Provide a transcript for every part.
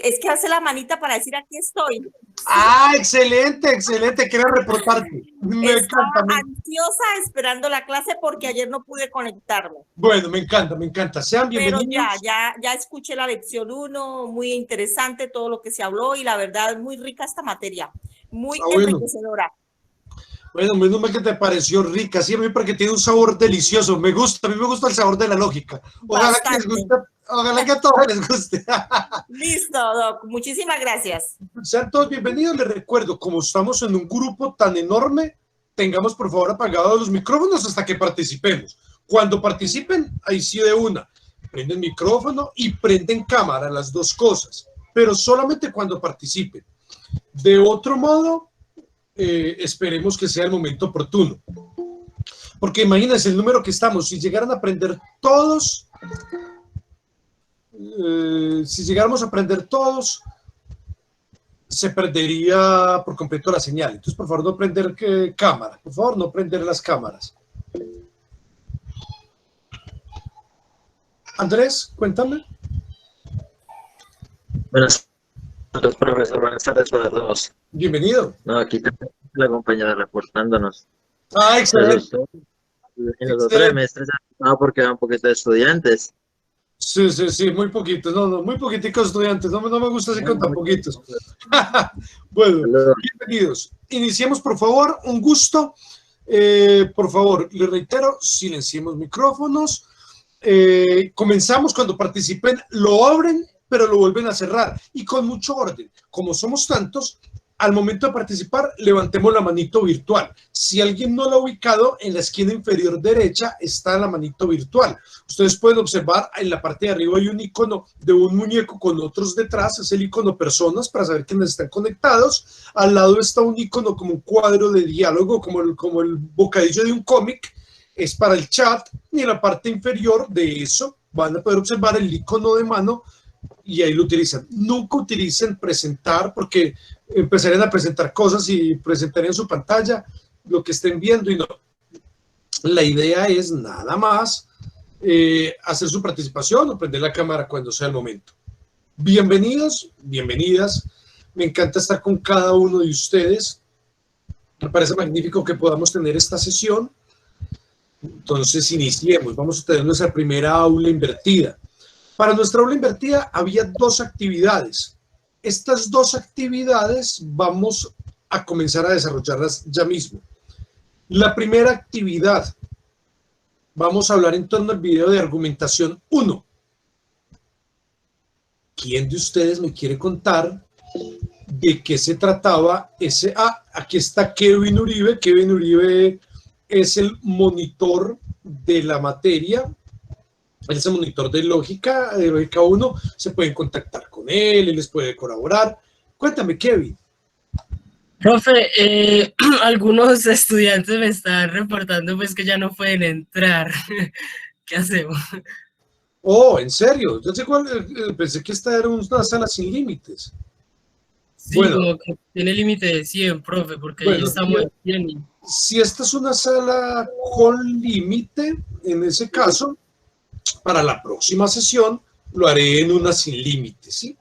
es que hace la manita para decir aquí estoy. Ah, excelente, excelente. Quiero reportarte. Me Estaba encanta. ansiosa esperando la clase porque ayer no pude conectarme. Bueno, me encanta, me encanta. Sean Pero bienvenidos. ya escuché la lección 1, muy interesante todo lo que se habló y la verdad muy rica esta materia, muy Ah, bueno. enriquecedora. Bueno, menos mal que te pareció rica. Sí, a mí porque tiene un sabor delicioso. Me gusta, a mí me gusta el sabor de la lógica. Ojalá que les Bastante. guste, ojalá que a todos les guste. Listo, Doc. Muchísimas gracias. Sean todos bienvenidos. Les recuerdo, como estamos en un grupo tan enorme, tengamos por favor apagados los micrófonos hasta que participemos. Cuando participen, ahí sí de una. Prenden micrófono y prenden cámara, las dos cosas. Pero solamente cuando participen. De otro modo, esperemos que sea el momento oportuno. Porque imagínense el número que estamos. Si llegaran a aprender todos, si llegáramos a aprender todos, se perdería por completo la señal. Entonces, por favor, no prender cámara. Por favor, no prender las cámaras. Andrés, cuéntame. Buenas tardes, profesor. Buenas tardes para todos. Bienvenido. No, aquí tenemos la compañera reportándonos. Ah, Les excelente. gustó. En los otros Excelente. semestres no, porque eran un poquito de estudiantes. Sí, sí, sí, muy poquitos. No, no, muy poquiticos estudiantes. No, no me gusta así con tan poquitos. Bueno, Saludos. bienvenidos. Iniciemos, por favor. Un gusto. Por favor, les reitero, silenciemos micrófonos. Comenzamos cuando participen, lo abren, pero lo vuelven a cerrar y con mucho orden. Como somos tantos, al momento de participar, levantemos la manito virtual. Si alguien no lo ha ubicado, en la esquina inferior derecha está la manito virtual. Ustedes pueden observar en la parte de arriba hay un icono de un muñeco con otros detrás, es el icono personas para saber quiénes están conectados. Al lado está un icono como un cuadro de diálogo, como el bocadillo de un cómic, es para el chat, y en la parte inferior de eso van a poder observar el icono de mano y ahí lo utilizan. Nunca utilicen presentar porque empezarían a presentar cosas y presentarían su pantalla, lo que estén viendo y no. La idea es nada más hacer su participación o prender la cámara cuando sea el momento. Bienvenidos, bienvenidas. Me encanta estar con cada uno de ustedes. Me parece magnífico que podamos tener esta sesión. Entonces, iniciemos. Vamos a tener nuestra primera aula invertida. Para nuestra aula invertida había dos actividades. Estas dos actividades vamos a comenzar a desarrollarlas ya mismo. La primera actividad, vamos a hablar en torno al video de argumentación 1. ¿Quién de ustedes me quiere contar de qué se trataba ese? Ah, aquí está Kevin Uribe. Kevin Uribe es el monitor de la materia. Él es el monitor de lógica 1. Se pueden contactar con él les puede colaborar. Cuéntame, Kevin. Profe, algunos estudiantes me están reportando pues que ya no pueden entrar. ¿Qué hacemos? Oh, ¿en serio? Yo sé cuál, pensé que esta era una sala sin límites. Sí, Bueno, como que tiene límite de 100, profe, porque ahí bueno, estamos en 100 y... si esta es una sala con límite, en ese caso, para la próxima sesión lo haré en una sin límite, ¿sí?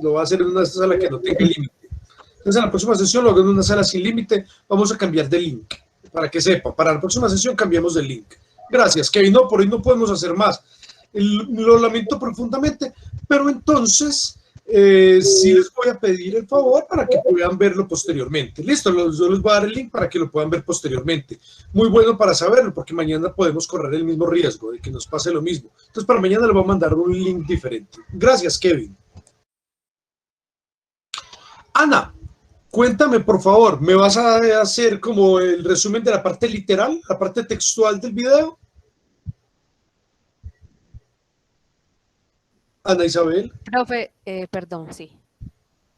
Lo voy a hacer en una sala que no tenga límite. Entonces, en la próxima sesión lo hago en una sala sin límite. Vamos a cambiar de link, para que sepa. Para la próxima sesión cambiamos de link. Gracias, Kevin. No, por hoy no podemos hacer más. Lo lamento profundamente, pero entonces sí les voy a pedir el favor para que puedan verlo posteriormente. Listo, yo les voy a dar el link para que lo puedan ver posteriormente. Muy bueno para saberlo, porque mañana podemos correr el mismo riesgo de que nos pase lo mismo. Entonces, para mañana les voy a mandar un link diferente. Gracias, Kevin. Ana, cuéntame, por favor, ¿me vas a hacer como el resumen de la parte literal, la parte textual del video? Ana Isabel. Profe, perdón, sí.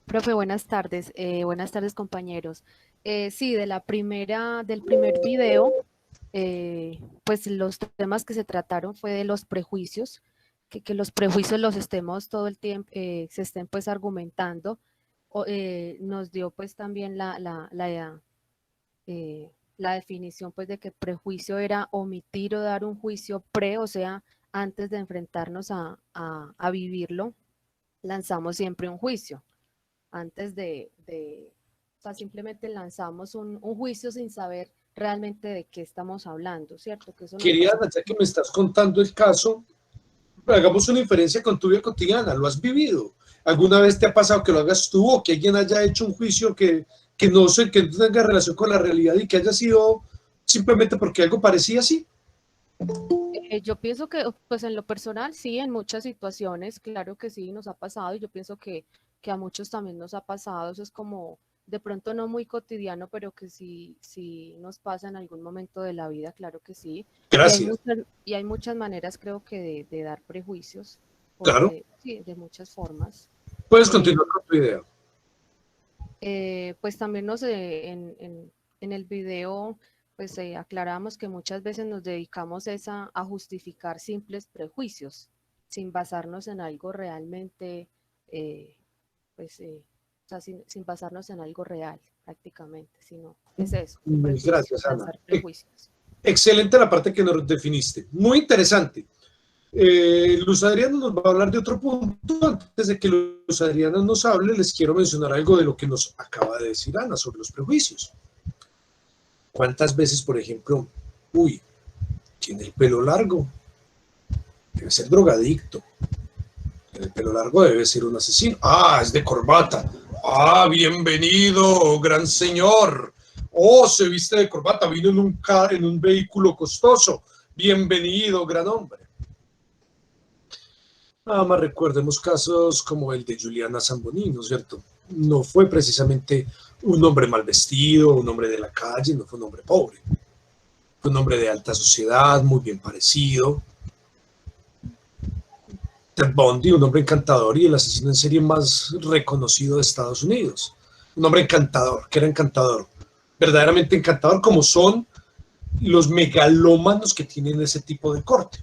Profe, buenas tardes compañeros. Sí, del primer video, pues los temas que se trataron fue de los prejuicios, que los prejuicios los estemos todo el tiempo, se estén pues argumentando. Nos dio pues también la definición pues de que prejuicio era omitir o dar un juicio o sea, antes de enfrentarnos a vivirlo. lanzamos siempre un juicio. Antes o sea, simplemente lanzamos un juicio sin saber realmente de qué estamos hablando, ¿cierto? Que eso Querida Ana, ya que me estás contando el caso, hagamos una inferencia con tu vida cotidiana, ¿lo has vivido? ¿Alguna vez te ha pasado que lo hagas tú o que alguien haya hecho un juicio que no tenga relación con la realidad y que haya sido simplemente porque algo parecía así? Yo pienso que, pues en lo personal, sí, en muchas situaciones, claro que sí, nos ha pasado, y yo pienso que a muchos también nos ha pasado. Eso es como, de pronto no muy cotidiano, pero que sí nos pasa en algún momento de la vida, claro que sí. Gracias. Y hay muchas maneras, creo que de dar prejuicios, Claro. sí, de muchas formas. Puedes continuar con tu idea. Pues también en el video, pues aclaramos que muchas veces nos dedicamos a justificar simples prejuicios, sin basarnos en algo realmente, o sea, sin basarnos en algo real prácticamente, sino es eso. Gracias, Ana. Prejuicios. Excelente la parte que nos definiste. Muy interesante. Luz Adriana nos va a hablar de otro punto. Antes de que Luz Adriana nos hable, les quiero mencionar algo de lo que nos acaba de decir Ana sobre los prejuicios. ¿Cuántas veces, por ejemplo, tiene el pelo largo, debe ser drogadicto, tiene el pelo largo, debe ser un asesino, es de corbata, bienvenido, gran señor, se viste de corbata, vino en un vehículo costoso, bienvenido, gran hombre. Nada más recordemos casos como el de Giuliana Zamboni, ¿no es cierto? No fue precisamente un hombre mal vestido, un hombre de la calle, no fue un hombre pobre. Fue un hombre de alta sociedad, muy bien parecido. Ted Bundy, un hombre encantador y el asesino en serie más reconocido de Estados Unidos. Un hombre encantador, que era encantador, verdaderamente encantador, como son los megalómanos que tienen ese tipo de corte.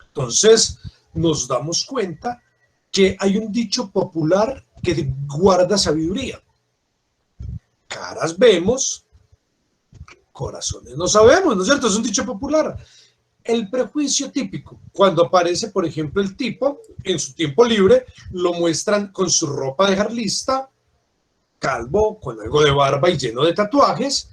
Entonces, nos damos cuenta que hay un dicho popular que guarda sabiduría. Caras vemos, corazones no sabemos, ¿no es cierto? Es un dicho popular. El prejuicio típico, cuando aparece, por ejemplo, el tipo, en su tiempo libre, lo muestran con su ropa de jarlista, calvo, con algo de barba y lleno de tatuajes.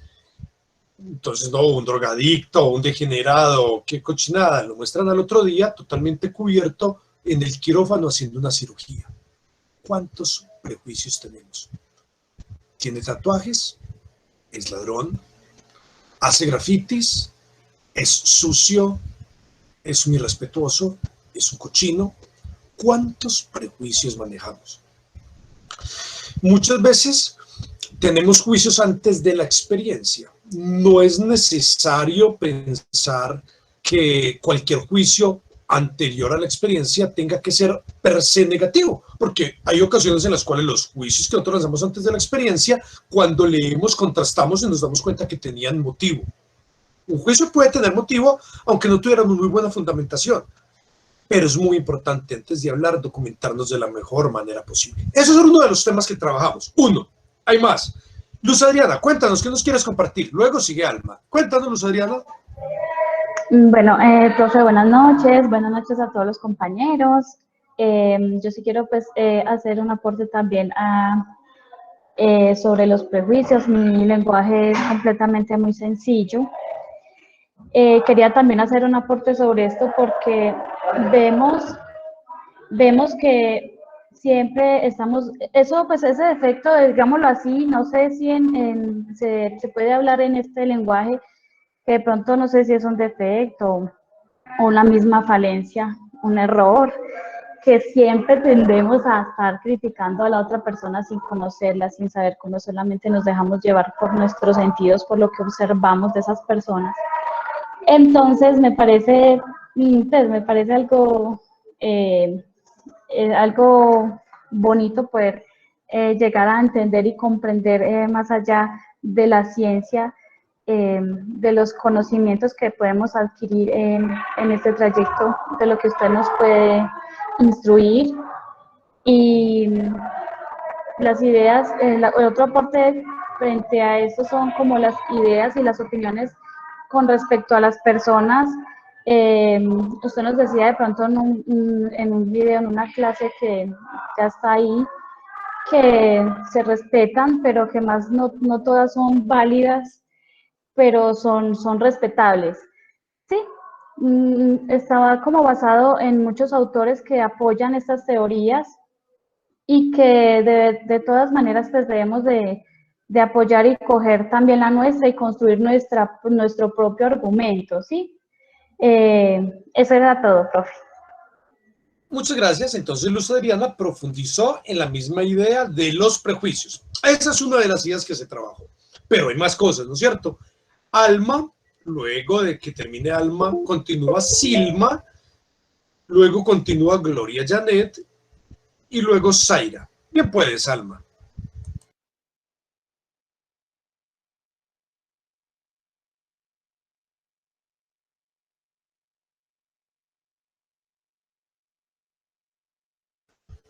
Entonces, no, un drogadicto, un degenerado, qué cochinada, lo muestran al otro día totalmente cubierto en el quirófano haciendo una cirugía. ¿Cuántos prejuicios tenemos? ¿Tiene tatuajes? ¿Es ladrón? ¿Hace grafitis? ¿Es sucio? ¿Es un irrespetuoso? ¿Es un cochino? ¿Cuántos prejuicios manejamos? Muchas veces tenemos juicios antes de la experiencia. No es necesario pensar que cualquier juicio anterior a la experiencia tenga que ser per se negativo, porque hay ocasiones en las cuales los juicios que nosotros lanzamos antes de la experiencia, cuando leemos, contrastamos y nos damos cuenta que tenían motivo. Un juicio puede tener motivo, aunque no tuviera muy buena fundamentación, pero es muy importante, antes de hablar, documentarnos de la mejor manera posible. Eso es uno de los temas que trabajamos. Uno, hay más. Luz Adriana, cuéntanos, ¿qué nos quieres compartir? Luego sigue Alma. Cuéntanos, Luz Adriana. Bueno, profe, buenas noches a todos los compañeros. Yo sí quiero pues hacer un aporte también sobre los prejuicios. Mi lenguaje es completamente muy sencillo. Quería también hacer un aporte sobre esto porque vemos que siempre estamos, eso pues ese defecto, digámoslo así, no sé si se puede hablar en este lenguaje, que de pronto no sé si es un defecto o una misma falencia, un error, que siempre tendemos a estar criticando a la otra persona sin conocerla, sin saber cómo solamente nos dejamos llevar por nuestros sentidos, por lo que observamos de esas personas. Entonces me parece algo bonito poder llegar a entender y comprender más allá de la ciencia, de los conocimientos que podemos adquirir en este trayecto, de lo que usted nos puede instruir. Y las ideas, el otro aporte frente a esto son como las ideas y las opiniones con respecto a las personas Usted nos decía de pronto en un video, en una clase que ya está ahí, que se respetan, pero que más no todas son válidas, pero son respetables. Sí, estaba como basado en muchos autores que apoyan estas teorías y que de todas maneras pues debemos de apoyar y coger también la nuestra y construir nuestro propio argumento, ¿sí? Eso era todo, profe. Muchas gracias. Entonces, Luz Adriana profundizó en la misma idea de los prejuicios. Esa es una de las ideas que se trabajó. Pero hay más cosas, ¿no es cierto? Alma, luego de que termine Alma, continúa Silma, luego continúa Gloria Janet y luego Zaira. Bien puedes, Alma.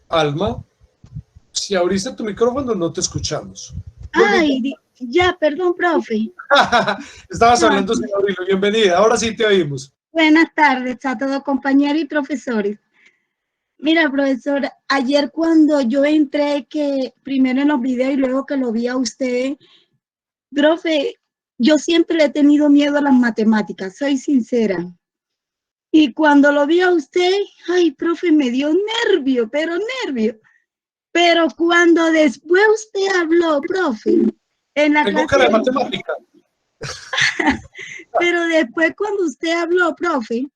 Alma, si abriste tu micrófono no te escuchamos. Ay, ya, perdón, profe. Estabas hablando sin abrirlo. Bienvenida. Ahora sí te oímos. Buenas tardes a todos compañeros y profesores. Mira, profesor, ayer cuando yo entré, que primero en los videos y luego que lo vi a usted, profe, yo siempre le he tenido miedo a las matemáticas, soy sincera. Y cuando lo vi a usted, ay, profe, me dio nervio, pero nervio. Pero cuando después usted habló, profe, en la Tengo clase cara de matemática. Pero después cuando usted habló, profe,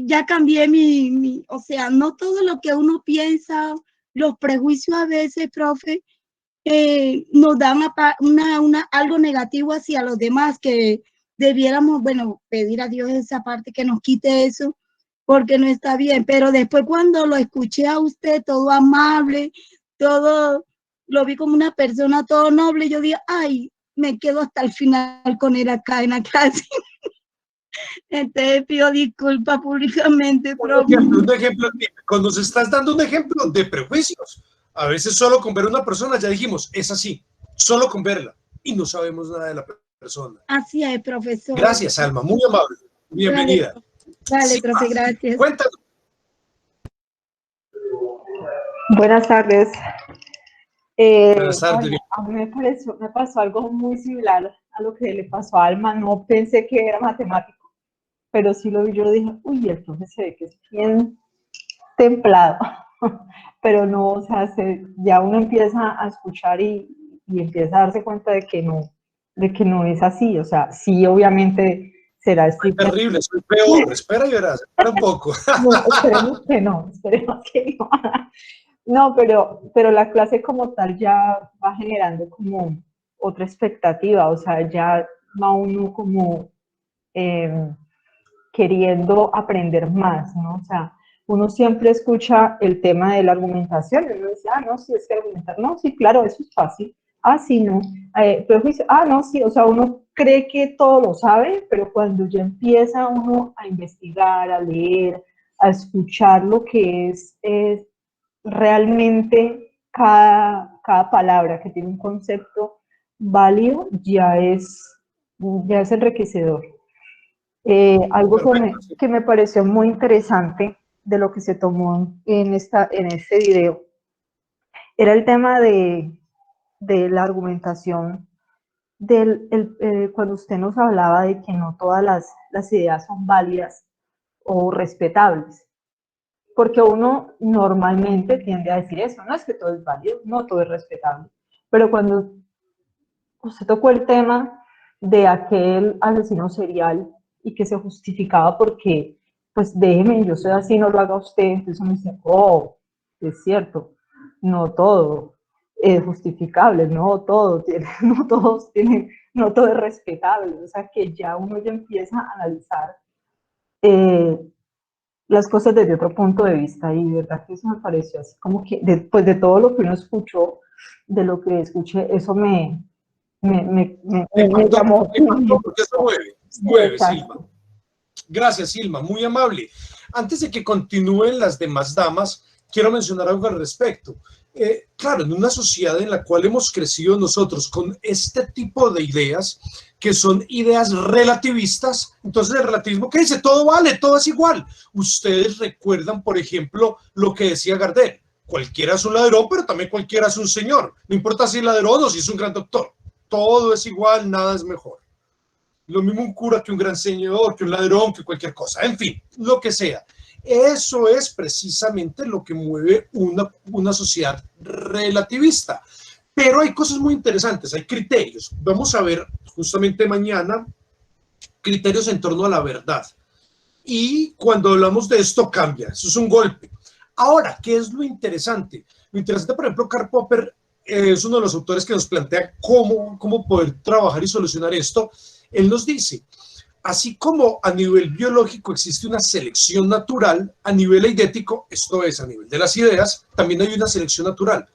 ya cambié o sea, no todo lo que uno piensa, los prejuicios a veces, profe, nos dan algo negativo hacia los demás, que debiéramos, bueno, pedir a Dios esa parte que nos quite eso, porque no está bien. Pero después cuando lo escuché a usted, todo amable, todo, lo vi como una persona todo noble, yo dije, ay, me quedo hasta el final con él acá en la clase. Entonces pido disculpas públicamente, profe. Un ejemplo, cuando se estás dando un ejemplo de prejuicios, a veces solo con ver una persona ya dijimos, es así, solo con verla, y no sabemos nada de la persona. Así es, profesor. Gracias, Alma, muy amable. Bienvenida. Dale, Sí, profe, gracias. Cuéntanos. Buenas tardes. Buenas tardes. Bueno, a mí me pasó algo muy similar a lo que le pasó a Alma. No pensé que era matemático, pero sí lo vi. Yo dije, uy, el profe se ve que es bien templado, pero no, o sea, ya uno empieza a escuchar y empieza a darse cuenta de que no es así. O sea, sí, obviamente será estricto. Terrible, soy peor. Espera y verás, espera un poco. No, esperemos que no, esperemos que no. No, pero la clase como tal ya va generando como otra expectativa, o sea, ya va uno como queriendo aprender más, ¿no? O sea, uno siempre escucha el tema de la argumentación, y uno dice, ah, no, sí, es que argumentar, no, sí, claro, eso es fácil, ah, sí, no, prejuicio, ah, no, sí, o sea, uno cree que todo lo sabe, pero cuando ya empieza uno a investigar, a leer, a escuchar lo que es realmente cada palabra que tiene un concepto válido ya es enriquecedor. Algo que me pareció muy interesante de lo que se tomó en este video era el tema de la argumentación cuando usted nos hablaba de que no todas las ideas son válidas o respetables. Porque uno normalmente tiende a decir eso, no es que todo es válido, no todo es respetable. Pero cuando usted tocó el tema de aquel asesino serial y que se justificaba porque, pues déjeme, yo soy así, no lo haga usted, entonces uno dice, oh, es cierto, no todo es justificable, no todo es respetable. O sea que ya uno ya empieza a analizar las cosas desde otro punto de vista, y de verdad que eso me pareció así como que después de todo lo que uno escuchó, de lo que escuché, eso me llamó. Porque eso mueve, Silma. Gracias, Silma, muy amable. Antes de que continúen las demás damas, quiero mencionar algo al respecto. Claro, en una sociedad en la cual hemos crecido nosotros con este tipo de ideas, que son ideas relativistas, entonces el relativismo, ¿qué dice? Todo vale, todo es igual. Ustedes recuerdan, por ejemplo, lo que decía Gardel: cualquiera es un ladrón, pero también cualquiera es un señor. No importa si es ladrón o si es un gran doctor. Todo es igual, nada es mejor. Lo mismo un cura que un gran señor, que un ladrón, que cualquier cosa. En fin, lo que sea. Eso es precisamente lo que mueve una sociedad relativista. Pero hay cosas muy interesantes, hay criterios. Vamos a ver justamente mañana criterios en torno a la verdad. Y cuando hablamos de esto cambia, eso es un golpe. Ahora, ¿qué es lo interesante? Lo interesante, por ejemplo, Karl Popper es uno de los autores que nos plantea cómo poder trabajar y solucionar esto. Él nos dice: así como a nivel biológico existe una selección natural, a nivel eidético, esto es, a nivel de las ideas, también hay una selección natural.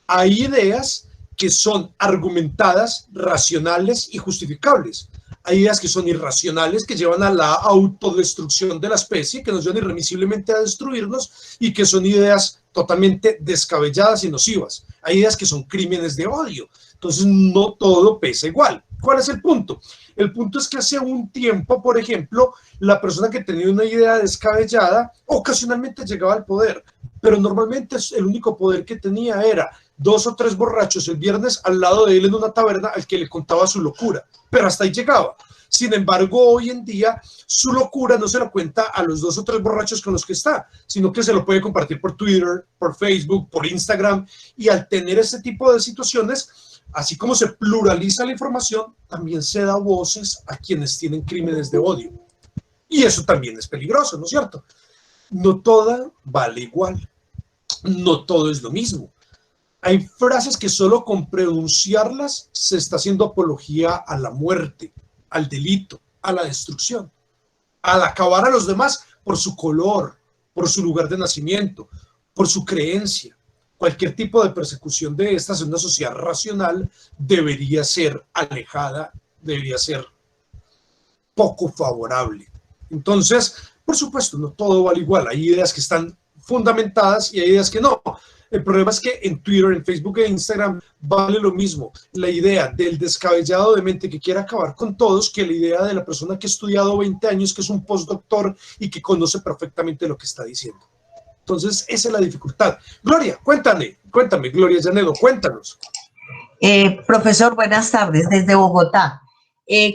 Hay ideas que son argumentadas, racionales y justificables. Hay ideas que son irracionales, que llevan a la autodestrucción de la especie, que nos llevan irremisiblemente a destruirnos, y que son ideas totalmente descabelladas y nocivas. Hay ideas que son crímenes de odio. Entonces, no todo pesa igual. ¿Cuál es el punto? El punto es que hace un tiempo, por ejemplo, la persona que tenía una idea descabellada ocasionalmente llegaba al poder, pero normalmente el único poder que tenía era 2 o 3 borrachos el viernes al lado de él en una taberna al que le contaba su locura, pero hasta ahí llegaba. Sin embargo, hoy en día su locura no se la cuenta a los 2 o 3 borrachos con los que está, sino que se lo puede compartir por Twitter, por Facebook, por Instagram, y al tener este tipo de situaciones, así como se pluraliza la información, también se da voces a quienes tienen crímenes de odio. Y eso también es peligroso, ¿no es cierto? No toda vale igual, no todo es lo mismo. Hay frases que solo con pronunciarlas se está haciendo apología a la muerte, al delito, a la destrucción, al acabar a los demás por su color, por su lugar de nacimiento, por su creencia. Cualquier tipo de persecución de estas en una sociedad racional debería ser alejada, debería ser poco favorable. Entonces, por supuesto, no todo vale igual. Hay ideas que están fundamentadas y hay ideas que no. El problema es que en Twitter, en Facebook e Instagram vale lo mismo la idea del descabellado de mente que quiere acabar con todos que la idea de la persona que ha estudiado 20 años, que es un postdoctor y que conoce perfectamente lo que está diciendo. Entonces, esa es la dificultad. Gloria, cuéntame, Gloria Llanedo, cuéntanos. Profesor, buenas tardes, desde Bogotá.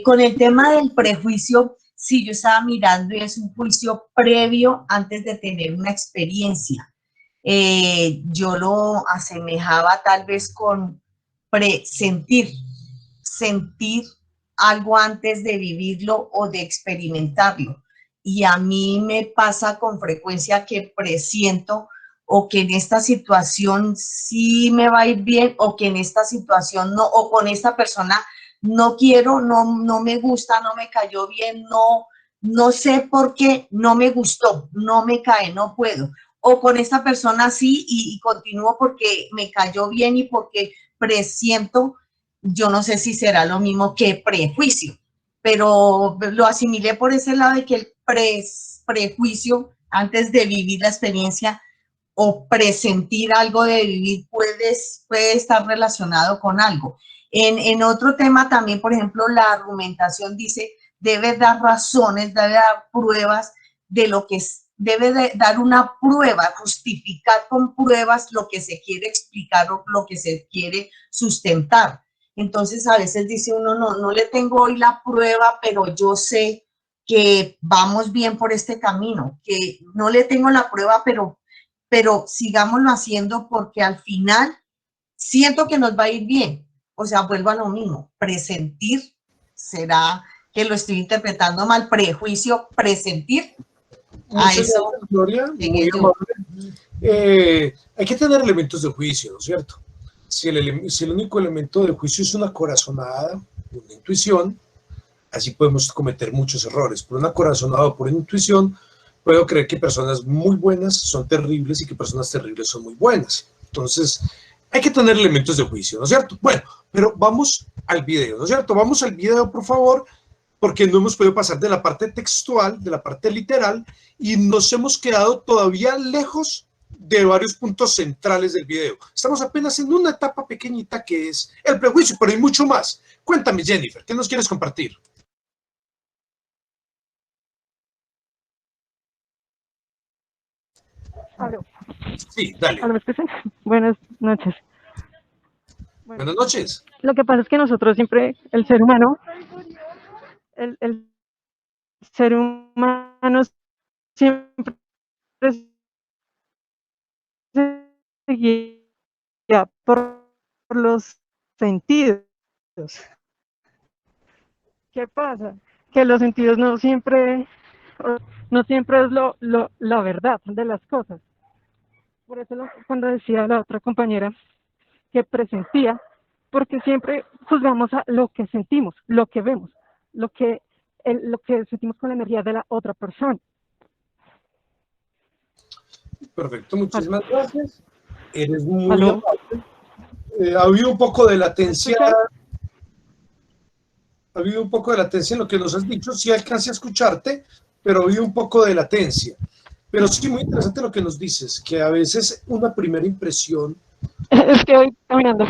Con el tema del prejuicio, sí, yo estaba mirando y es un juicio previo antes de tener una experiencia. Yo lo asemejaba tal vez con sentir algo antes de vivirlo o de experimentarlo. Y a mí me pasa con frecuencia que presiento o que en esta situación sí me va a ir bien o que en esta situación no, o con esta persona no quiero, no me gusta, no me cayó bien, no sé por qué, no me gustó, no me cae, no puedo. O con esta persona sí y continúo porque me cayó bien y porque presiento, yo no sé si será lo mismo que prejuicio, pero lo asimilé por ese lado de que el prejuicio antes de vivir la experiencia o presentir algo de vivir puede estar relacionado con algo. En otro tema también, por ejemplo, la argumentación dice, debe dar razones, debe dar pruebas de lo que debe de dar una prueba, justificar con pruebas lo que se quiere explicar o lo que se quiere sustentar. Entonces, a veces dice uno, no le tengo hoy la prueba, pero yo sé que vamos bien por este camino, que no le tengo la prueba, pero sigámoslo haciendo porque al final siento que nos va a ir bien. O sea, vuelvo a lo mismo, presentir, será que lo estoy interpretando mal, prejuicio, presentir. A eso, gracias, Gloria, muy amable. Hay que tener elementos de juicio, ¿no es cierto? Si el único elemento de juicio es una corazonada, una intuición, así podemos cometer muchos errores. Por una corazonada o por una intuición, puedo creer que personas muy buenas son terribles y que personas terribles son muy buenas. Entonces, hay que tener elementos de juicio, ¿no es cierto? Bueno, pero vamos al video, ¿no es cierto? Vamos al video, por favor, porque no hemos podido pasar de la parte textual, de la parte literal, y nos hemos quedado todavía lejos de varios puntos centrales del video. Estamos apenas en una etapa pequeñita que es el prejuicio, pero hay mucho más. Cuéntame, Jennifer, ¿qué nos quieres compartir? Aló. Sí, dale. Aló, buenas noches. Bueno, buenas noches. Lo que pasa es que nosotros siempre, el ser humano siempre se guía por los sentidos. ¿Qué pasa? Que los sentidos no siempre es la verdad de las cosas. Por eso cuando decía la otra compañera que presentía, porque siempre juzgamos a lo que sentimos, lo que vemos, lo que sentimos con la energía de la otra persona. Perfecto, muchísimas gracias. Eres muy ¿Aló? amable. Ha habido un poco de latencia. Ha habido un poco de latencia en lo que nos has dicho. Sí alcancé a escucharte, pero ha habido un poco de latencia. Pero sí, muy interesante lo que nos dices, que a veces una primera impresión... Es que voy caminando.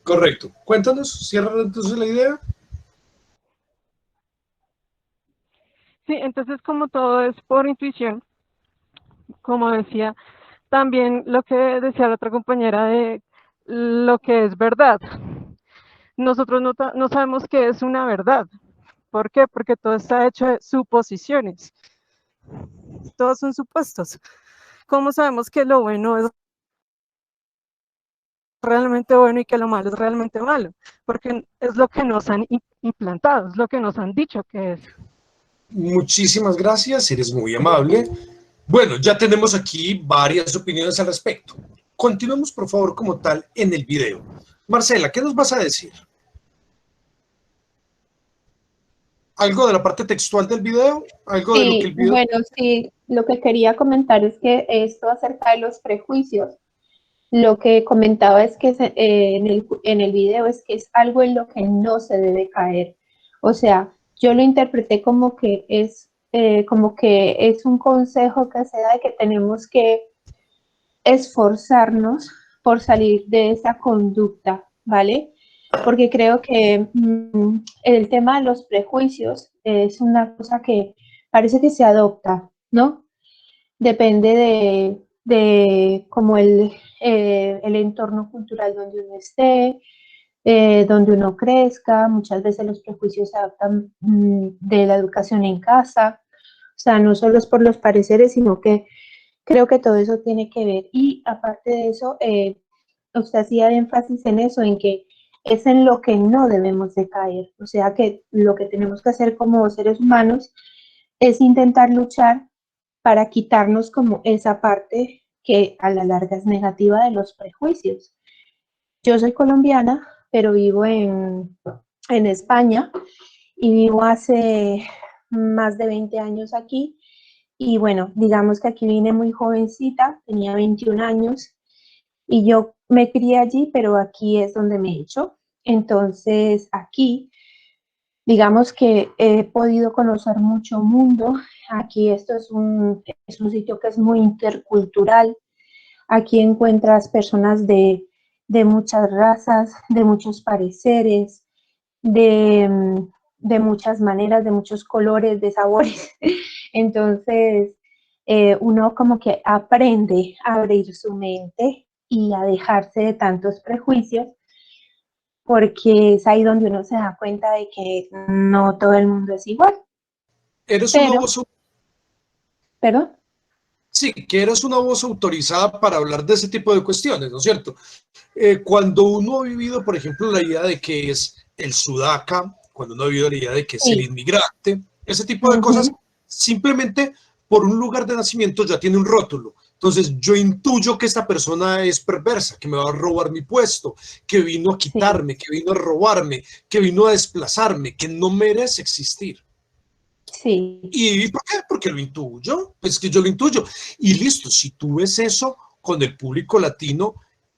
Correcto. Cuéntanos, cierra entonces la idea. Sí, entonces como todo es por intuición, como decía, también lo que decía la otra compañera de lo que es verdad. Nosotros no sabemos qué es una verdad. ¿Por qué? Porque todo está hecho de suposiciones. Todos son supuestos. ¿Cómo sabemos que lo bueno es realmente bueno y que lo malo es realmente malo? Porque es lo que nos han implantado, es lo que nos han dicho que es. Muchísimas gracias, eres muy amable. Bueno, ya tenemos aquí varias opiniones al respecto. Continuemos, por favor, como tal en el video. Marcela, ¿qué nos vas a decir? ¿Algo de la parte textual del video? ¿Algo de lo que el video... Bueno, sí, lo que quería comentar es que esto acerca de los prejuicios, lo que comentaba es que en el video es que es algo en lo que no se debe caer. O sea, yo lo interpreté como que es un consejo que se da de que tenemos que esforzarnos por salir de esa conducta, ¿vale? Porque creo que el tema de los prejuicios es una cosa que parece que se adopta, ¿no? Depende de como el entorno cultural donde uno esté, donde uno crezca. Muchas veces los prejuicios se adaptan de la educación en casa. O sea, no solo es por los pareceres, sino que creo que todo eso tiene que ver. Y aparte de eso, usted hacía énfasis en eso, en que es en lo que no debemos de caer. O sea, que lo que tenemos que hacer como seres humanos es intentar luchar para quitarnos como esa parte que a la larga es negativa de los prejuicios. Yo soy colombiana, pero vivo en España y vivo hace más de 20 años aquí. Y bueno, digamos que aquí vine muy jovencita, tenía 21 años y yo me crié allí, pero aquí es donde me he hecho. Entonces aquí, digamos que he podido conocer mucho mundo. Aquí esto es un sitio que es muy intercultural. Aquí encuentras personas de muchas razas, de muchos pareceres, de muchas maneras, de muchos colores, de sabores. Entonces, uno como que aprende a abrir su mente y a dejarse de tantos prejuicios, porque es ahí donde uno se da cuenta de que no todo el mundo es igual. ¿Eres una voz... ¿Perdón? Sí, que eres una voz autorizada para hablar de ese tipo de cuestiones, ¿no es cierto? Cuando uno ha vivido, por ejemplo, la idea de que es el sudaca, cuando uno ha vivido la idea de que es el inmigrante, ese tipo de cosas, simplemente por un lugar de nacimiento ya tiene un rótulo. Entonces yo intuyo que esta persona es perversa, que me va a robar mi puesto, que vino a quitarme, que vino a robarme, que vino a desplazarme, que no merece existir. Sí. ¿Y por qué? Porque lo intuyo, pues que yo lo intuyo. Y listo, si tú ves eso con el público latino,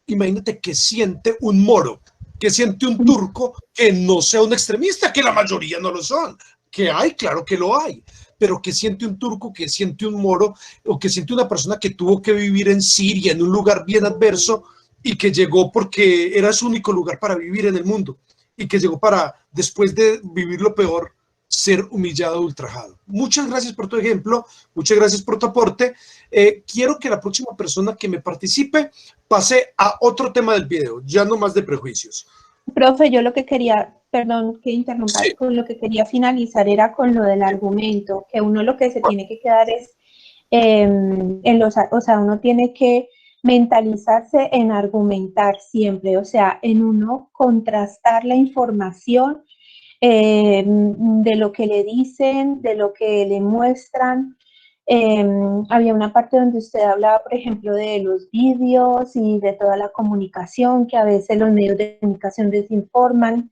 imagínate que siente un moro, que siente un turco que no sea un extremista, que la mayoría no lo son, que hay, claro que lo hay, pero ¿qué siente un turco, qué siente un moro, o qué siente una persona que tuvo que vivir en Siria, en un lugar bien adverso, y que llegó porque era su único lugar para vivir en el mundo, y que llegó para, después de vivir lo peor, ser humillado, ultrajado? Muchas gracias por tu ejemplo, muchas gracias por tu aporte. Quiero que la próxima persona que me participe pase a otro tema del video, ya no más de prejuicios. Profe, yo lo que quería, perdón que interrumpa, Sí. con lo que quería finalizar era con lo del argumento, que uno lo que se tiene que quedar es o sea, uno tiene que mentalizarse en argumentar siempre, o sea, en uno contrastar la información de lo que le dicen, de lo que le muestran. Había una parte donde usted hablaba, por ejemplo, de los vídeos y de toda la comunicación, que a veces los medios de comunicación desinforman,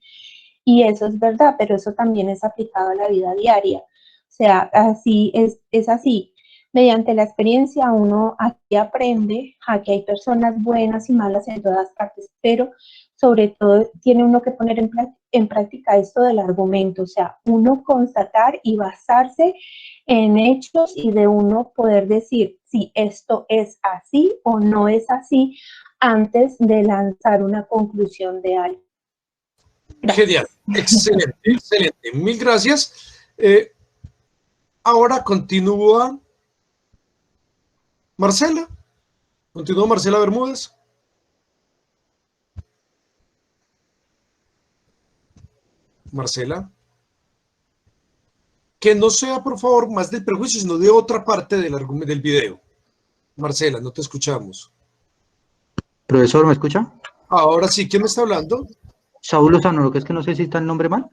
y eso es verdad, pero eso también es aplicado a la vida diaria. O sea, así es así. Mediante la experiencia uno aquí aprende a que hay personas buenas y malas en todas partes, pero sobre todo tiene uno que poner en práctica esto del argumento, o sea, uno constatar y basarse en hechos y de uno poder decir si esto es así o no es así antes de lanzar una conclusión de algo. Gracias. Genial, excelente, excelente. Mil gracias. Ahora continúa Marcela. Continúa Marcela Bermúdez. Marcela. Que no sea, por favor, más del prejuicio, sino de otra parte del video. Marcela, no te escuchamos. Profesor, ¿me escucha? Ahora sí, ¿quién me está hablando? Saúl Lozano, lo que es que no sé si está el nombre mal.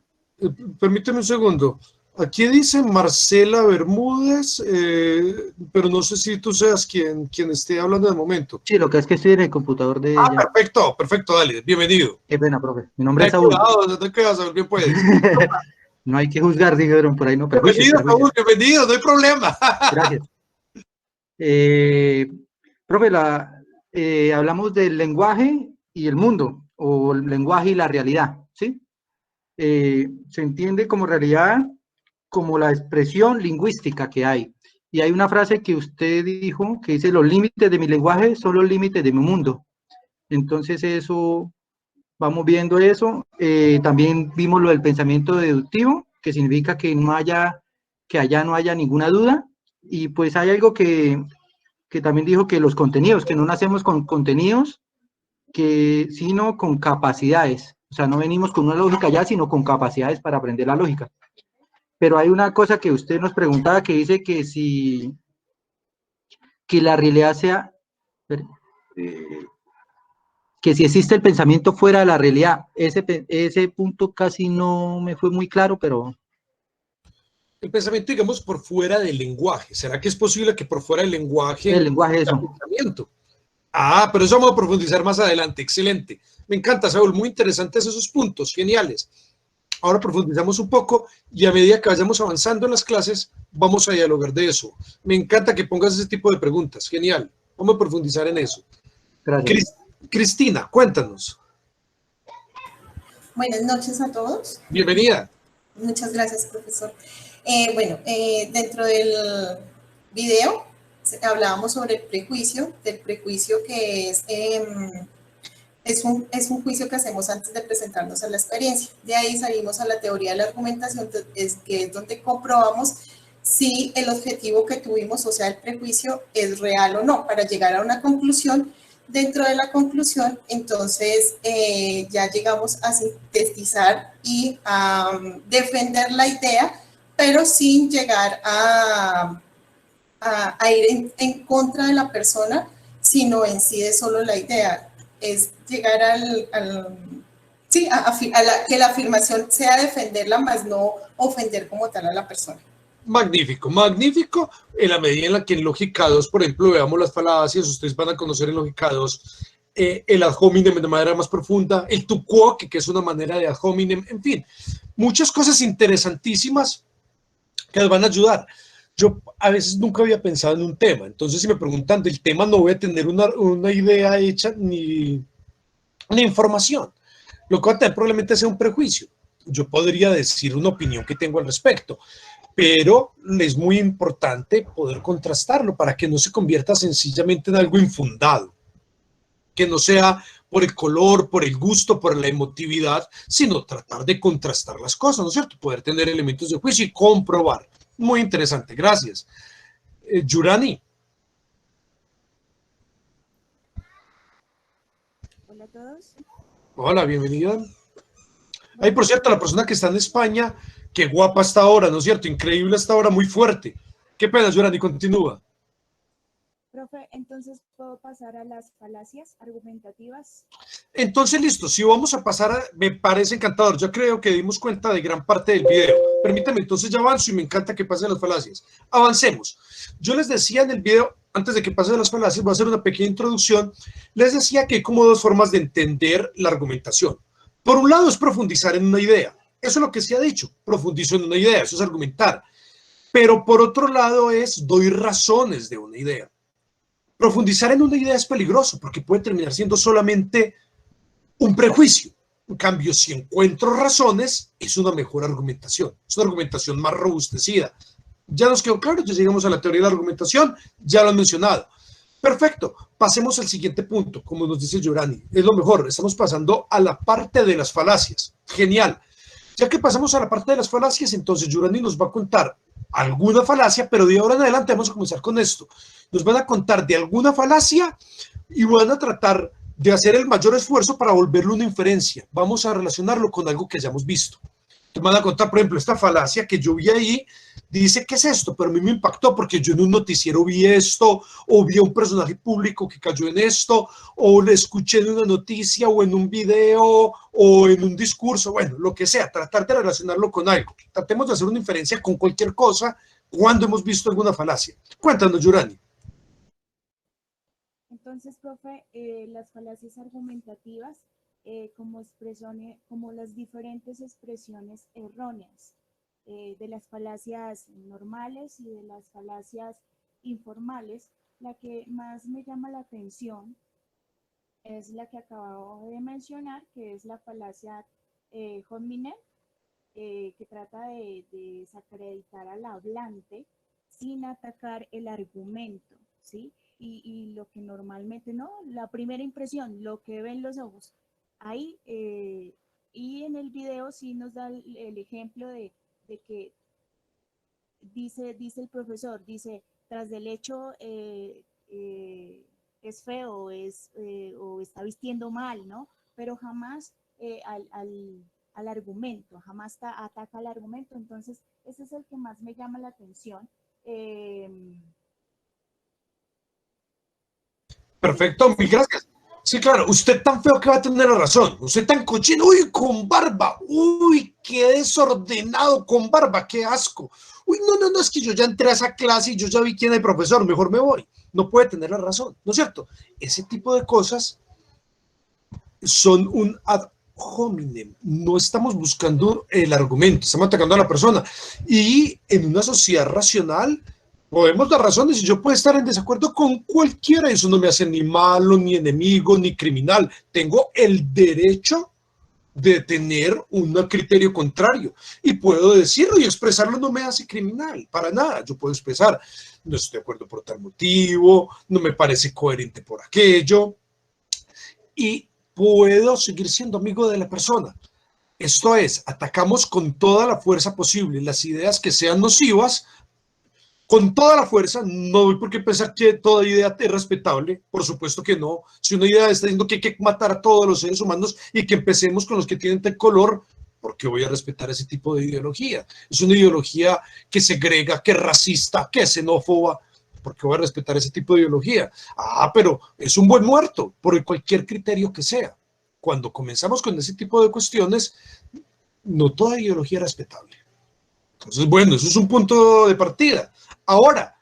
Permíteme un segundo. Aquí dice Marcela Bermúdez, pero no sé si tú seas quien esté hablando de momento. Sí, lo que es que estoy en el computador de ella. Perfecto, perfecto, dale, bienvenido. Qué pena, profe. Mi nombre es Saúl. Cuidado, no quedas, Saúl, bien puedes. No hay que juzgar, dijeron por ahí, no. Bienvenido, Saúl, bienvenido, no hay problema. Gracias. Profe, hablamos del lenguaje y el mundo, o el lenguaje y la realidad, ¿sí? Se entiende como realidad como la expresión lingüística que hay. Y hay una frase que usted dijo que dice: los límites de mi lenguaje son los límites de mi mundo. Entonces eso, vamos viendo eso. También vimos lo del pensamiento deductivo, que significa que allá no haya ninguna duda. Y pues hay algo que también dijo, que los contenidos, que no nacemos con contenidos, sino con capacidades. O sea, no venimos con una lógica ya, sino con capacidades para aprender la lógica. Pero hay una cosa que usted nos preguntaba, que dice que que la realidad sea, que si existe el pensamiento fuera de la realidad. Ese punto casi no me fue muy claro, pero... El pensamiento, digamos, por fuera del lenguaje. ¿Será que es posible que por fuera del lenguaje... El lenguaje, eso. Pensamiento? Pero eso vamos a profundizar más adelante. Excelente. Me encanta, Saúl. Muy interesantes esos puntos. Geniales. Ahora profundizamos un poco y a medida que vayamos avanzando en las clases, vamos a dialogar de eso. Me encanta que pongas ese tipo de preguntas. Genial. Vamos a profundizar en eso. Gracias. Cristina, cuéntanos. Buenas noches a todos. Bienvenida. Muchas gracias, profesor. Dentro del video hablábamos sobre el prejuicio, del prejuicio que es un juicio que hacemos antes de presentarnos a la experiencia. De ahí salimos a la teoría de la argumentación, que es donde comprobamos si el objetivo que tuvimos, o sea, el prejuicio, es real o no, para llegar a una conclusión. Dentro de la conclusión, entonces, ya llegamos a sintetizar y a defender la idea, pero sin llegar a ir en contra de la persona, sino en sí de solo la idea. Es llegar que la afirmación sea defenderla, más no ofender como tal a la persona. Magnífico, magnífico. En la medida en la que en lógica 2, por ejemplo, veamos las falacias, ustedes van a conocer en lógica 2 el ad hominem de manera más profunda, el tu quoque, que es una manera de ad hominem, en fin, muchas cosas interesantísimas que nos van a ayudar. Yo a veces nunca había pensado en un tema, entonces si me preguntan del tema no voy a tener una idea hecha ni información. Lo que va a tener probablemente sea un prejuicio. Yo podría decir una opinión que tengo al respecto. pero es muy importante poder contrastarlo para que no se convierta sencillamente en algo infundado, que no sea por el color, por el gusto, por la emotividad, sino tratar de contrastar las cosas, ¿no es cierto? Poder tener elementos de juicio y comprobar. Muy interesante, gracias. Yurani. Hola a todos. Hola, bienvenida. Ay, por cierto, la persona que está en España, qué guapa está ahora, ¿no es cierto? Increíble hasta ahora, muy fuerte. Qué pena, Yurani, continúa. Profe, entonces, ¿puedo pasar a las falacias argumentativas? Entonces, listo, si vamos a pasar, me parece encantador. Yo creo que dimos cuenta de gran parte del video. Permítame, entonces ya avanzo y me encanta que pasen las falacias. Avancemos. Yo les decía en el video, antes de que pasen las falacias, voy a hacer una pequeña introducción. Les decía que hay como dos formas de entender la argumentación. Por un lado es profundizar en una idea. Eso es lo que se ha dicho. Profundizo en una idea, eso es argumentar. Pero por otro lado es doy razones de una idea. Profundizar en una idea es peligroso porque puede terminar siendo solamente un prejuicio. En cambio, si encuentro razones, es una mejor argumentación. Es una argumentación más robustecida. Ya nos quedó claro, ya llegamos a la teoría de la argumentación, ya lo han mencionado. Perfecto, pasemos al siguiente punto, como nos dice Yurani. Es lo mejor, estamos pasando a la parte de las falacias. Genial. Ya que pasamos a la parte de las falacias, entonces Yurani nos va a contar alguna falacia, pero de ahora en adelante vamos a comenzar con esto. Nos van a contar de alguna falacia y van a tratar de hacer el mayor esfuerzo para volverlo una inferencia. Vamos a relacionarlo con algo que hayamos visto. Te van a contar, por ejemplo, esta falacia que yo vi ahí, dice, ¿qué es esto? Pero a mí me impactó porque yo en un noticiero vi esto, o vi a un personaje público que cayó en esto, o le escuché en una noticia, o en un video, o en un discurso, bueno, lo que sea, tratar de relacionarlo con algo. Tratemos de hacer una inferencia con cualquier cosa cuando hemos visto alguna falacia. Cuéntanos, Yurani. Entonces, profe, las falacias argumentativas como las diferentes expresiones erróneas de las falacias normales y de las falacias informales, la que más me llama la atención es la que acabo de mencionar, que es la falacia Hodminer, que trata de desacreditar al hablante sin atacar el argumento, ¿sí? Y lo que normalmente, ¿no? La primera impresión, lo que ven los ojos. Ahí, y en el video sí nos da el ejemplo de que dice el profesor, dice, tras del hecho es feo o está vistiendo mal, ¿no? Pero jamás al argumento, jamás ataca al argumento. Entonces, ese es el que más me llama la atención. Perfecto, mil gracias. Sí, claro, usted tan feo que va a tener la razón. Usted tan cochino, uy, con barba, uy, qué desordenado con barba, qué asco. Uy, no, es que yo ya entré a esa clase y yo ya vi quién es el profesor, mejor me voy. No puede tener la razón, ¿no es cierto? Ese tipo de cosas son un ad hominem. No estamos buscando el argumento, estamos atacando a la persona. Y en una sociedad racional, podemos dar razones y yo puedo estar en desacuerdo con cualquiera. Eso no me hace ni malo, ni enemigo, ni criminal. Tengo el derecho de tener un criterio contrario y puedo decirlo y expresarlo. No me hace criminal, para nada. Yo puedo expresar, no estoy de acuerdo por tal motivo, no me parece coherente por aquello y puedo seguir siendo amigo de la persona. Esto es, atacamos con toda la fuerza posible las ideas que sean nocivas. Con toda la fuerza, no hay por qué pensar que toda idea es respetable, por supuesto que no. Si una idea está diciendo que hay que matar a todos los seres humanos y que empecemos con los que tienen tal color, ¿por qué voy a respetar ese tipo de ideología? Es una ideología que segrega, que es racista, que es xenófoba. ¿Por qué voy a respetar ese tipo de ideología? Ah, pero es un buen muerto, por cualquier criterio que sea. Cuando comenzamos con ese tipo de cuestiones, no toda ideología es respetable. Entonces, bueno, eso es un punto de partida. Ahora,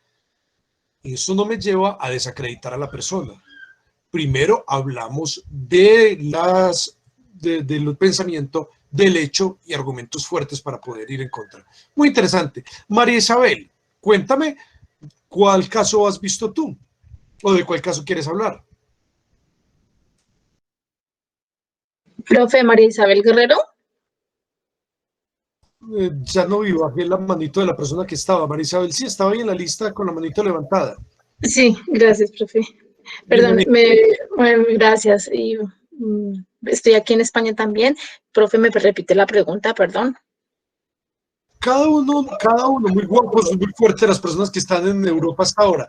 eso no me lleva a desacreditar a la persona. Primero hablamos del pensamiento, del hecho y argumentos fuertes para poder ir en contra. Muy interesante. María Isabel, cuéntame, ¿cuál caso has visto tú? ¿O de cuál caso quieres hablar? Profe María Isabel Guerrero. Ya no vi, bajé la manito de la persona que estaba. Marisabel, sí, estaba ahí en la lista con la manito levantada. Sí, gracias, profe. Perdón, bueno, gracias. Y, estoy aquí en España también. Profe, ¿me repite la pregunta? Perdón. Cada uno, muy guapos, muy fuertes las personas que están en Europa hasta ahora.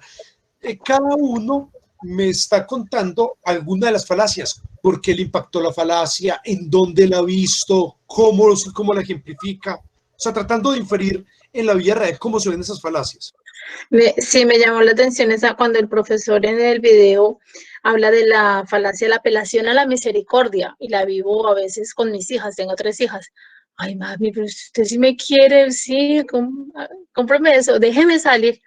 Cada uno me está contando alguna de las falacias, por qué le impactó la falacia, en dónde la ha visto, cómo la ejemplifica, o sea, tratando de inferir en la vida real cómo se ven esas falacias. Sí, me llamó la atención esa cuando el profesor en el video habla de la falacia de la apelación a la misericordia, y la vivo a veces con mis hijas, tengo 3 hijas. Ay, mami, pero usted sí me quiere, sí, cómprame eso, déjeme salir.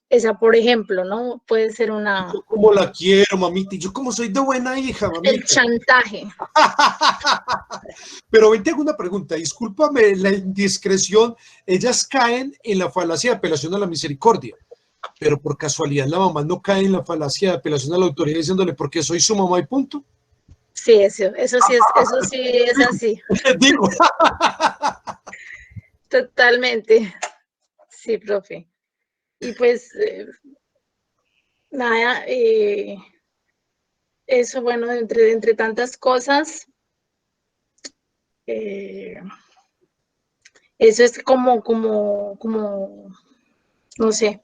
Esa, por ejemplo, ¿no? Puede ser una... Yo como la quiero, mamita, y yo como soy de buena hija, mamita. El chantaje. Pero ven, te hago una pregunta, discúlpame la indiscreción, ellas caen en la falacia de apelación a la misericordia, pero por casualidad la mamá no cae en la falacia de apelación a la autoridad diciéndole porque soy su mamá y punto. Sí, eso sí es así. Digo. Totalmente. Sí, profe. Y pues, nada, eso, bueno, entre tantas cosas, eso es como, no sé,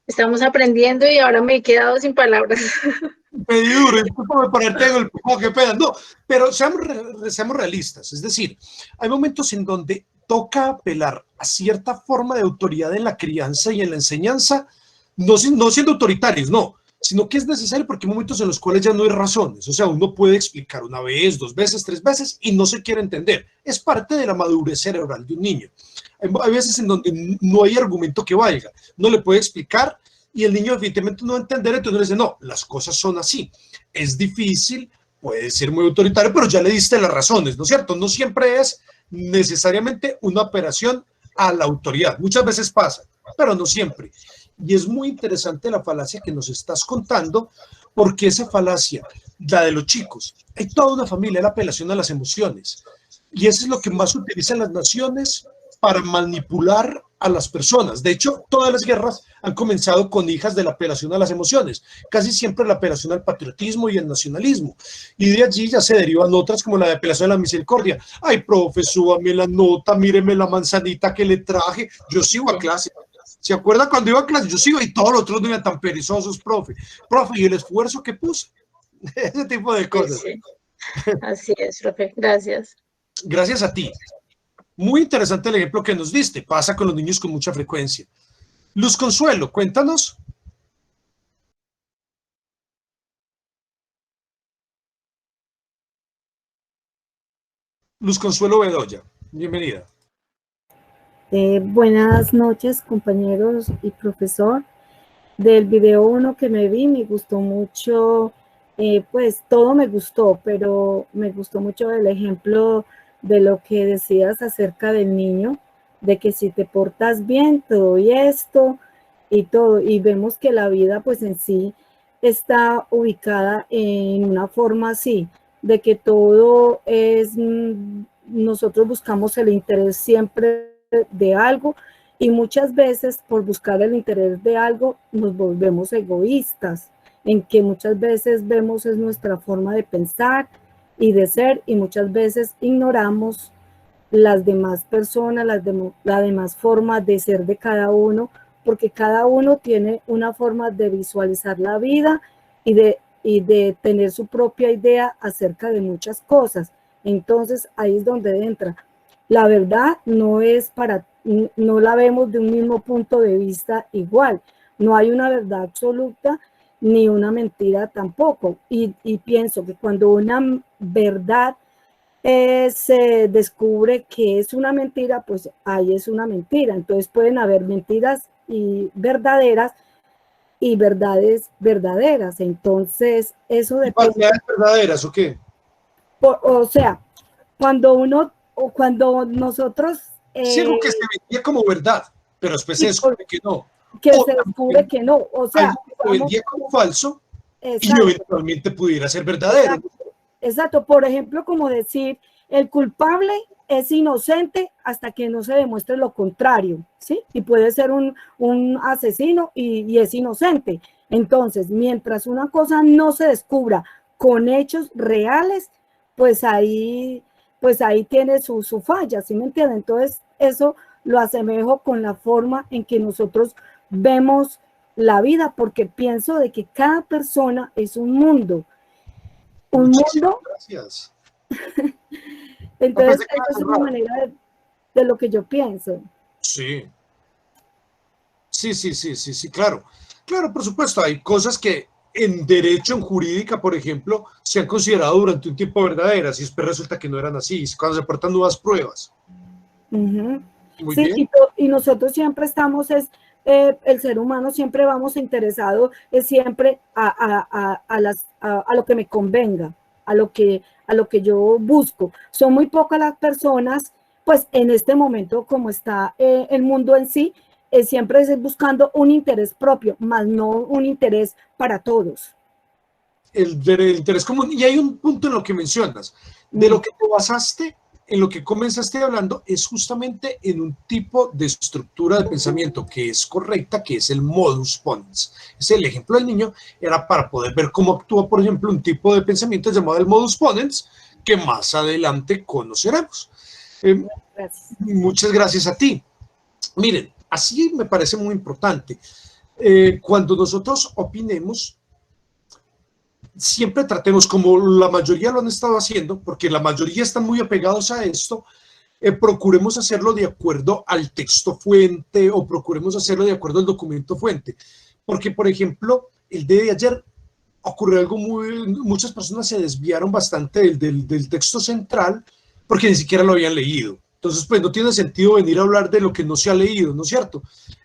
estamos aprendiendo y ahora me he quedado sin palabras. Pedí duro, discúlpame para el golpe, qué pena. No, pero seamos realistas, es decir, hay momentos en donde toca apelar a cierta forma de autoridad en la crianza y en la enseñanza, no siendo autoritarios, no, sino que es necesario porque hay momentos en los cuales ya no hay razones, o sea, uno puede explicar 1 vez, 2 veces, 3 veces y no se quiere entender, es parte de la madurez cerebral de un niño. Hay veces en donde no hay argumento que valga, no le puede explicar y el niño definitivamente no va a entender, entonces le dice, no, las cosas son así, es difícil, puede ser muy autoritario, pero ya le diste las razones, ¿no es cierto? No siempre es necesariamente una operación a la autoridad. Muchas veces pasa, pero no siempre. Y es muy interesante la falacia que nos estás contando, porque esa falacia, la de los chicos, hay toda una familia, la apelación a las emociones. Y eso es lo que más utilizan las naciones para manipular a las personas. De hecho, todas las guerras han comenzado con hijas de la apelación a las emociones, casi siempre la apelación al patriotismo y el nacionalismo, y de allí ya se derivan otras como la de apelación a la misericordia. Ay, profe, súbame la nota, míreme la manzanita que le traje, yo sigo a clase. ¿Se acuerda cuando iba a clase? Yo sigo y todos los otros no iban tan perezosos, profe, y el esfuerzo que puse, ese tipo de cosas. Sí. Así es, profe, gracias. Gracias a ti. Muy interesante el ejemplo que nos diste. Pasa con los niños con mucha frecuencia. Luz Consuelo, cuéntanos. Luz Consuelo Bedoya, bienvenida. Buenas noches, compañeros y profesor. Del video 1 que me vi, me gustó mucho, pues todo me gustó, pero me gustó mucho el ejemplo de lo que decías acerca del niño, de que si te portas bien, te doy esto y todo, y vemos que la vida pues en sí está ubicada en una forma así, de que todo es, nosotros buscamos el interés siempre de algo, y muchas veces por buscar el interés de algo nos volvemos egoístas, en que muchas veces vemos es nuestra forma de pensar y de ser, y muchas veces ignoramos las demás personas, la demás forma de ser de cada uno, porque cada uno tiene una forma de visualizar la vida y de tener su propia idea acerca de muchas cosas. Entonces ahí es donde entra. La verdad no la vemos de un mismo punto de vista igual. No hay una verdad absoluta ni una mentira tampoco. Y pienso que cuando una verdad se descubre que es una mentira, pues ahí es una mentira. Entonces pueden haber mentiras y verdaderas y verdades verdaderas. Entonces eso depende. ¿Verdades verdaderas o qué? O sea, cuando nosotros... sí, algo que se vendía como verdad, pero después se descubre que no. Que se descubre que no. O sea, algo se vendía como falso. Exacto. Y eventualmente pudiera ser verdadero. Exacto. Por ejemplo, como decir, el culpable es inocente hasta que no se demuestre lo contrario, ¿sí? Y puede ser un asesino y es inocente. Entonces, mientras una cosa no se descubra con hechos reales, pues ahí tiene su falla, ¿sí me entienden? Entonces, eso lo asemejo con la forma en que nosotros vemos la vida, porque pienso de que cada persona es un mundo. Un mundo. Gracias. Entonces, esa es una manera de lo que yo pienso. Sí. Sí, claro. Claro, por supuesto, hay cosas que en derecho, en jurídica, por ejemplo, se han considerado durante un tiempo verdaderas y después resulta que no eran así, cuando se aportan nuevas pruebas. Muy sí, bien. Y nosotros siempre estamos, el ser humano siempre vamos interesado, es siempre a lo que me convenga, a lo que yo busco. Son muy pocas las personas, pues en este momento, como está el mundo en sí, siempre es buscando un interés propio, más no un interés para todos. El interés común. Y hay un punto en lo que mencionas, de lo que te basaste, en lo que comenzaste hablando, es justamente en un tipo de estructura de pensamiento que es correcta, que es el modus ponens. Es el ejemplo del niño, era para poder ver cómo actúa, por ejemplo, un tipo de pensamiento llamado el modus ponens, que más adelante conoceremos. Muchas gracias a ti. Miren, así me parece muy importante. Cuando nosotros opinemos, siempre tratemos, como la mayoría lo han estado haciendo, porque la mayoría están muy apegados a esto, procuremos hacerlo de acuerdo al texto fuente o procuremos hacerlo de acuerdo al documento fuente. Porque, por ejemplo, el día de ayer ocurrió algo muchas personas se desviaron bastante del texto central porque ni siquiera lo habían leído. Entonces, pues no tiene sentido venir a hablar de lo que no se ha leído, ¿no es cierto?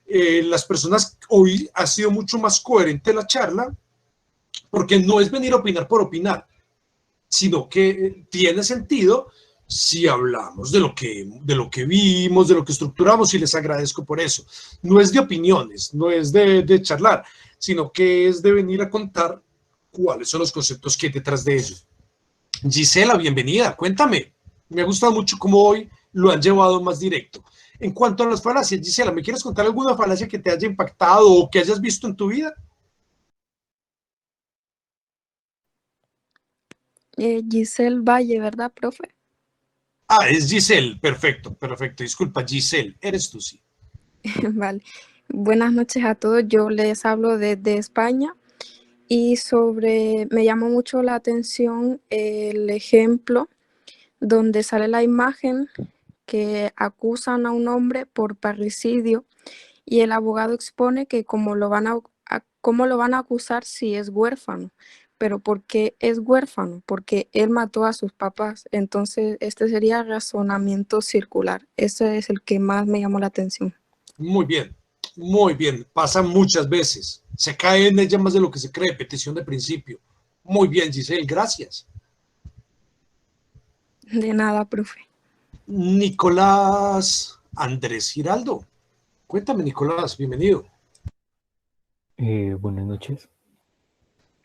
Las personas, hoy ha sido mucho más coherente la charla, porque no es venir a opinar por opinar, sino que tiene sentido si hablamos de lo que vimos, de lo que estructuramos, y les agradezco por eso. No es de opiniones, no es de charlar, sino que es de venir a contar cuáles son los conceptos que hay detrás de ello. Gisela, bienvenida, cuéntame. Me ha gustado mucho cómo hoy lo han llevado más directo. En cuanto a las falacias, Gisela, ¿me quieres contar alguna falacia que te haya impactado o que hayas visto en tu vida? Giselle Valle, ¿verdad, profe? Ah, es Giselle, perfecto. Disculpa, Giselle, eres tú, sí. Vale. Buenas noches a todos, yo les hablo desde España y me llamó mucho la atención el ejemplo donde sale la imagen que acusan a un hombre por parricidio y el abogado expone que cómo lo van a acusar si es huérfano. Pero ¿por qué es huérfano? Porque él mató a sus papás. Entonces, este sería razonamiento circular. Ese es el que más me llamó la atención. Muy bien. Pasa muchas veces. Se cae en ella más de lo que se cree. Petición de principio. Muy bien, Giselle, gracias. De nada, profe. Nicolás Andrés Giraldo. Cuéntame, Nicolás, bienvenido. Buenas noches.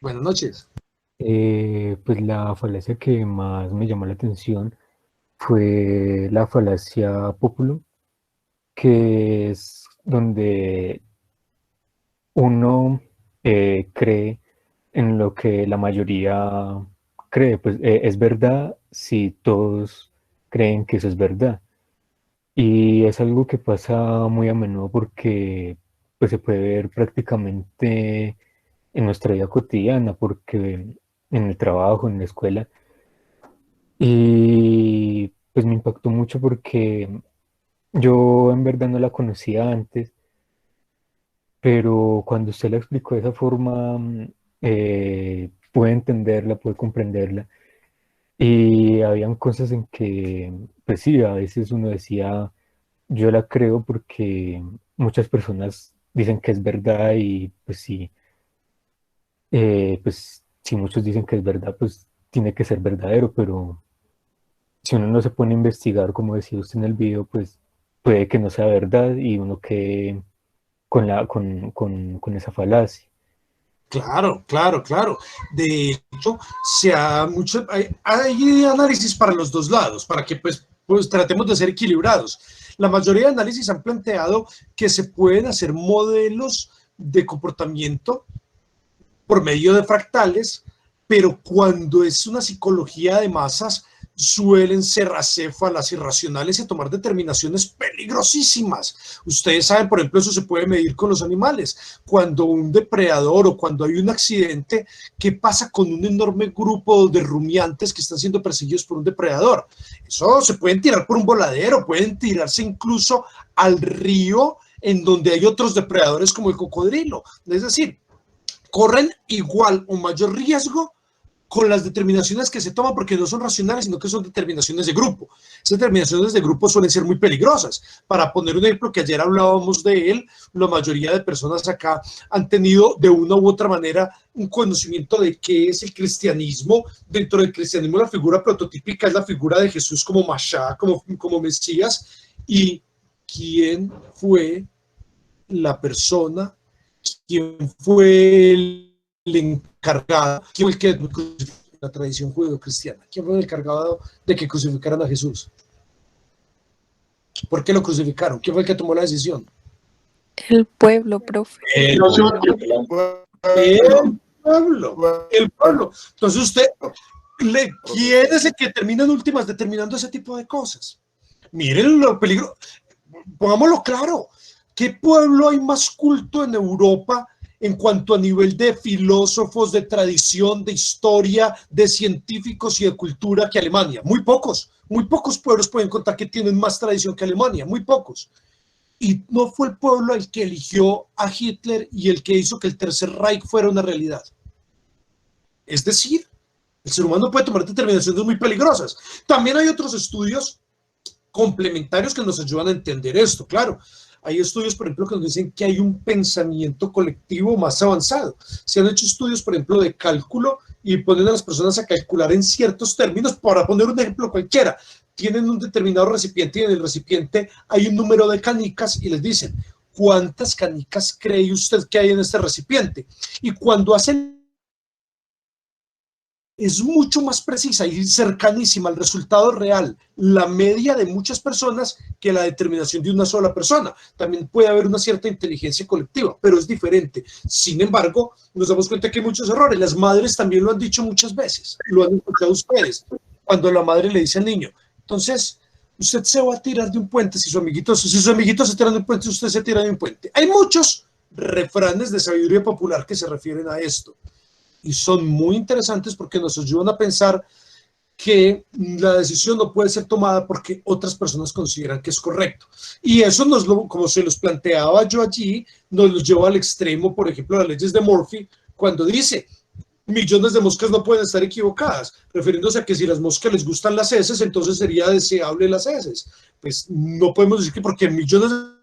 Buenas noches. Pues la falacia que más me llamó la atención fue la falacia populum, que es donde uno cree en lo que la mayoría cree. Pues es verdad si todos creen que eso es verdad. Y es algo que pasa muy a menudo porque pues, se puede ver prácticamente en nuestra vida cotidiana, porque en el trabajo, en la escuela. Y pues me impactó mucho porque yo en verdad no la conocía antes, pero cuando usted la explicó de esa forma, pude entenderla, pude comprenderla. Y habían cosas en que, pues sí, a veces uno decía, yo la creo porque muchas personas dicen que es verdad y pues sí. Pues si muchos dicen que es verdad, pues tiene que ser verdadero, pero si uno no se pone a investigar, como decía usted en el video, pues puede que no sea verdad y uno quede con esa falacia. Claro. De hecho, hay análisis para los dos lados, para que pues pues tratemos de ser equilibrados. La mayoría de análisis han planteado que se pueden hacer modelos de comportamiento por medio de fractales, pero cuando es una psicología de masas, suelen ser acéfalas, irracionales y a tomar determinaciones peligrosísimas. Ustedes saben, por ejemplo, eso se puede medir con los animales. Cuando un depredador o cuando hay un accidente, ¿qué pasa con un enorme grupo de rumiantes que están siendo perseguidos por un depredador? Eso se pueden tirar por un voladero, pueden tirarse incluso al río en donde hay otros depredadores como el cocodrilo. Es decir, corren igual o mayor riesgo con las determinaciones que se toman porque no son racionales, sino que son determinaciones de grupo. Esas determinaciones de grupo suelen ser muy peligrosas. Para poner un ejemplo que ayer hablábamos de él, la mayoría de personas acá han tenido de una u otra manera un conocimiento de qué es el cristianismo. Dentro del cristianismo la figura prototípica es la figura de Jesús como Mashiach, como Mesías. ¿Y quién fue la persona? ¿Quién fue el encargado? ¿Quién fue el que crucificó la tradición judío-cristiana? ¿Quién fue el encargado de que crucificaran a Jesús? ¿Por qué lo crucificaron? ¿Quién fue el que tomó la decisión? El pueblo, profe. El pueblo. Entonces usted, ¿quién es el que termina en últimas determinando ese tipo de cosas? Miren lo peligro. Pongámoslo claro. ¿Qué pueblo hay más culto en Europa en cuanto a nivel de filósofos, de tradición, de historia, de científicos y de cultura que Alemania? Muy pocos pueblos pueden contar que tienen más tradición que Alemania, muy pocos. Y no fue el pueblo el que eligió a Hitler y el que hizo que el Tercer Reich fuera una realidad. Es decir, el ser humano puede tomar determinaciones muy peligrosas. También hay otros estudios complementarios que nos ayudan a entender esto, claro. Hay estudios, por ejemplo, que nos dicen que hay un pensamiento colectivo más avanzado. Se han hecho estudios, por ejemplo, de cálculo y ponen a las personas a calcular en ciertos términos. Para poner un ejemplo cualquiera, tienen un determinado recipiente y en el recipiente hay un número de canicas y les dicen, ¿cuántas canicas cree usted que hay en este recipiente? Y cuando hacen es mucho más precisa y cercanísima al resultado real, la media de muchas personas, que la determinación de una sola persona. También puede haber una cierta inteligencia colectiva, pero es diferente. Sin embargo, nos damos cuenta que hay muchos errores. Las madres también lo han dicho muchas veces, lo han escuchado ustedes, cuando la madre le dice al niño, entonces, usted se va a tirar de un puente, si su amiguito se tira de un puente, usted se tira de un puente. Hay muchos refranes de sabiduría popular que se refieren a esto. Y son muy interesantes porque nos ayudan a pensar que la decisión no puede ser tomada porque otras personas consideran que es correcto. Y eso, como se los planteaba yo allí, nos los lleva al extremo, por ejemplo, las leyes de Murphy, cuando dice, millones de moscas no pueden estar equivocadas, refiriéndose a que si las moscas les gustan las heces, entonces sería deseable las heces. Pues no podemos decir que porque millones de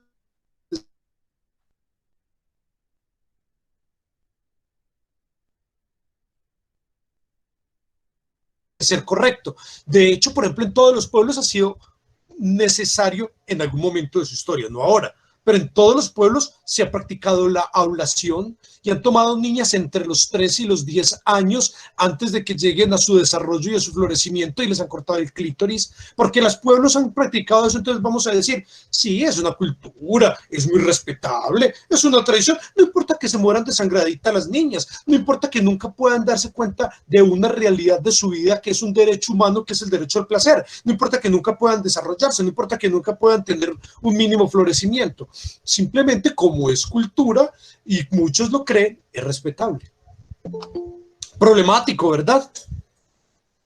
ser correcto. De hecho, por ejemplo, en todos los pueblos ha sido necesario en algún momento de su historia, no ahora, pero en todos los pueblos se ha practicado la ablación y han tomado niñas entre los 3 y los 10 años antes de que lleguen a su desarrollo y a su florecimiento y les han cortado el clítoris, porque los pueblos han practicado eso. Entonces vamos a decir, sí, es una cultura, es muy respetable, es una tradición, no importa que se mueran desangraditas las niñas, no importa que nunca puedan darse cuenta de una realidad de su vida que es un derecho humano, que es el derecho al placer, no importa que nunca puedan desarrollarse, no importa que nunca puedan tener un mínimo florecimiento. Simplemente, como es cultura y muchos lo creen, es respetable. Problemático, ¿verdad?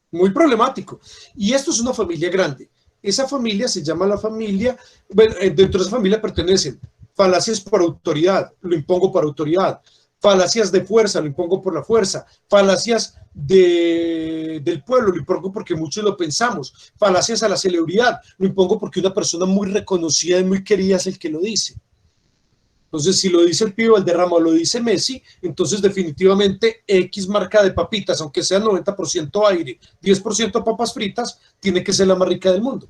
Muy problemático. Y esto es una familia grande. Esa familia se llama la familia, bueno, dentro de esa familia pertenecen falacias por autoridad, lo impongo por autoridad, falacias de fuerza, lo impongo por la fuerza, falacias del pueblo, lo impongo porque muchos lo pensamos, falacias a la celebridad, lo impongo porque una persona muy reconocida y muy querida es el que lo dice. Entonces, si lo dice el Pío Valderrama o lo dice Messi, entonces definitivamente X marca de papitas, aunque sea 90% aire, 10% papas fritas, tiene que ser la más rica del mundo.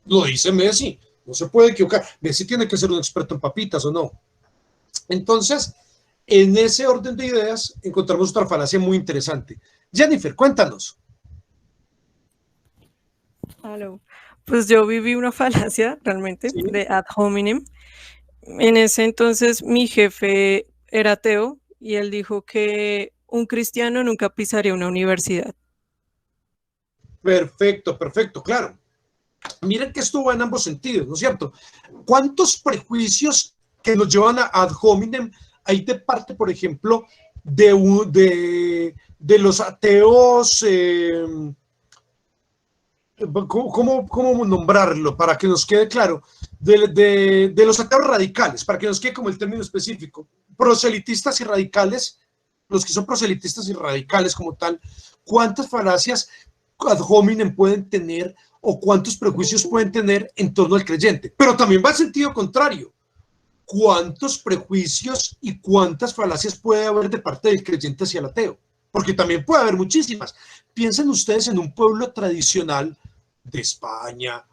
Lo dice Messi, no se puede equivocar. Messi tiene que ser un experto en papitas, ¿o no? Entonces, en ese orden de ideas, encontramos otra falacia muy interesante. Jennifer, cuéntanos. Aló. Pues yo viví una falacia realmente de ad hominem. En ese entonces mi jefe era ateo y él dijo que un cristiano nunca pisaría una universidad. Perfecto, perfecto, claro. Miren que esto va en ambos sentidos, ¿no es cierto? ¿Cuántos prejuicios que nos llevan a ad hominem hay de parte, por ejemplo, de los ateos? ¿Cómo nombrarlo para que nos quede claro? De los ateos radicales, para que nos quede como el término específico. Proselitistas y radicales, los que son proselitistas y radicales como tal, ¿cuántas falacias ad hominem pueden tener o cuántos prejuicios pueden tener en torno al creyente? Pero también va en sentido contrario. ¿Cuántos prejuicios y cuántas falacias puede haber de parte del creyente hacia el ateo? Porque también puede haber muchísimas. Piensen ustedes en un pueblo tradicional de España,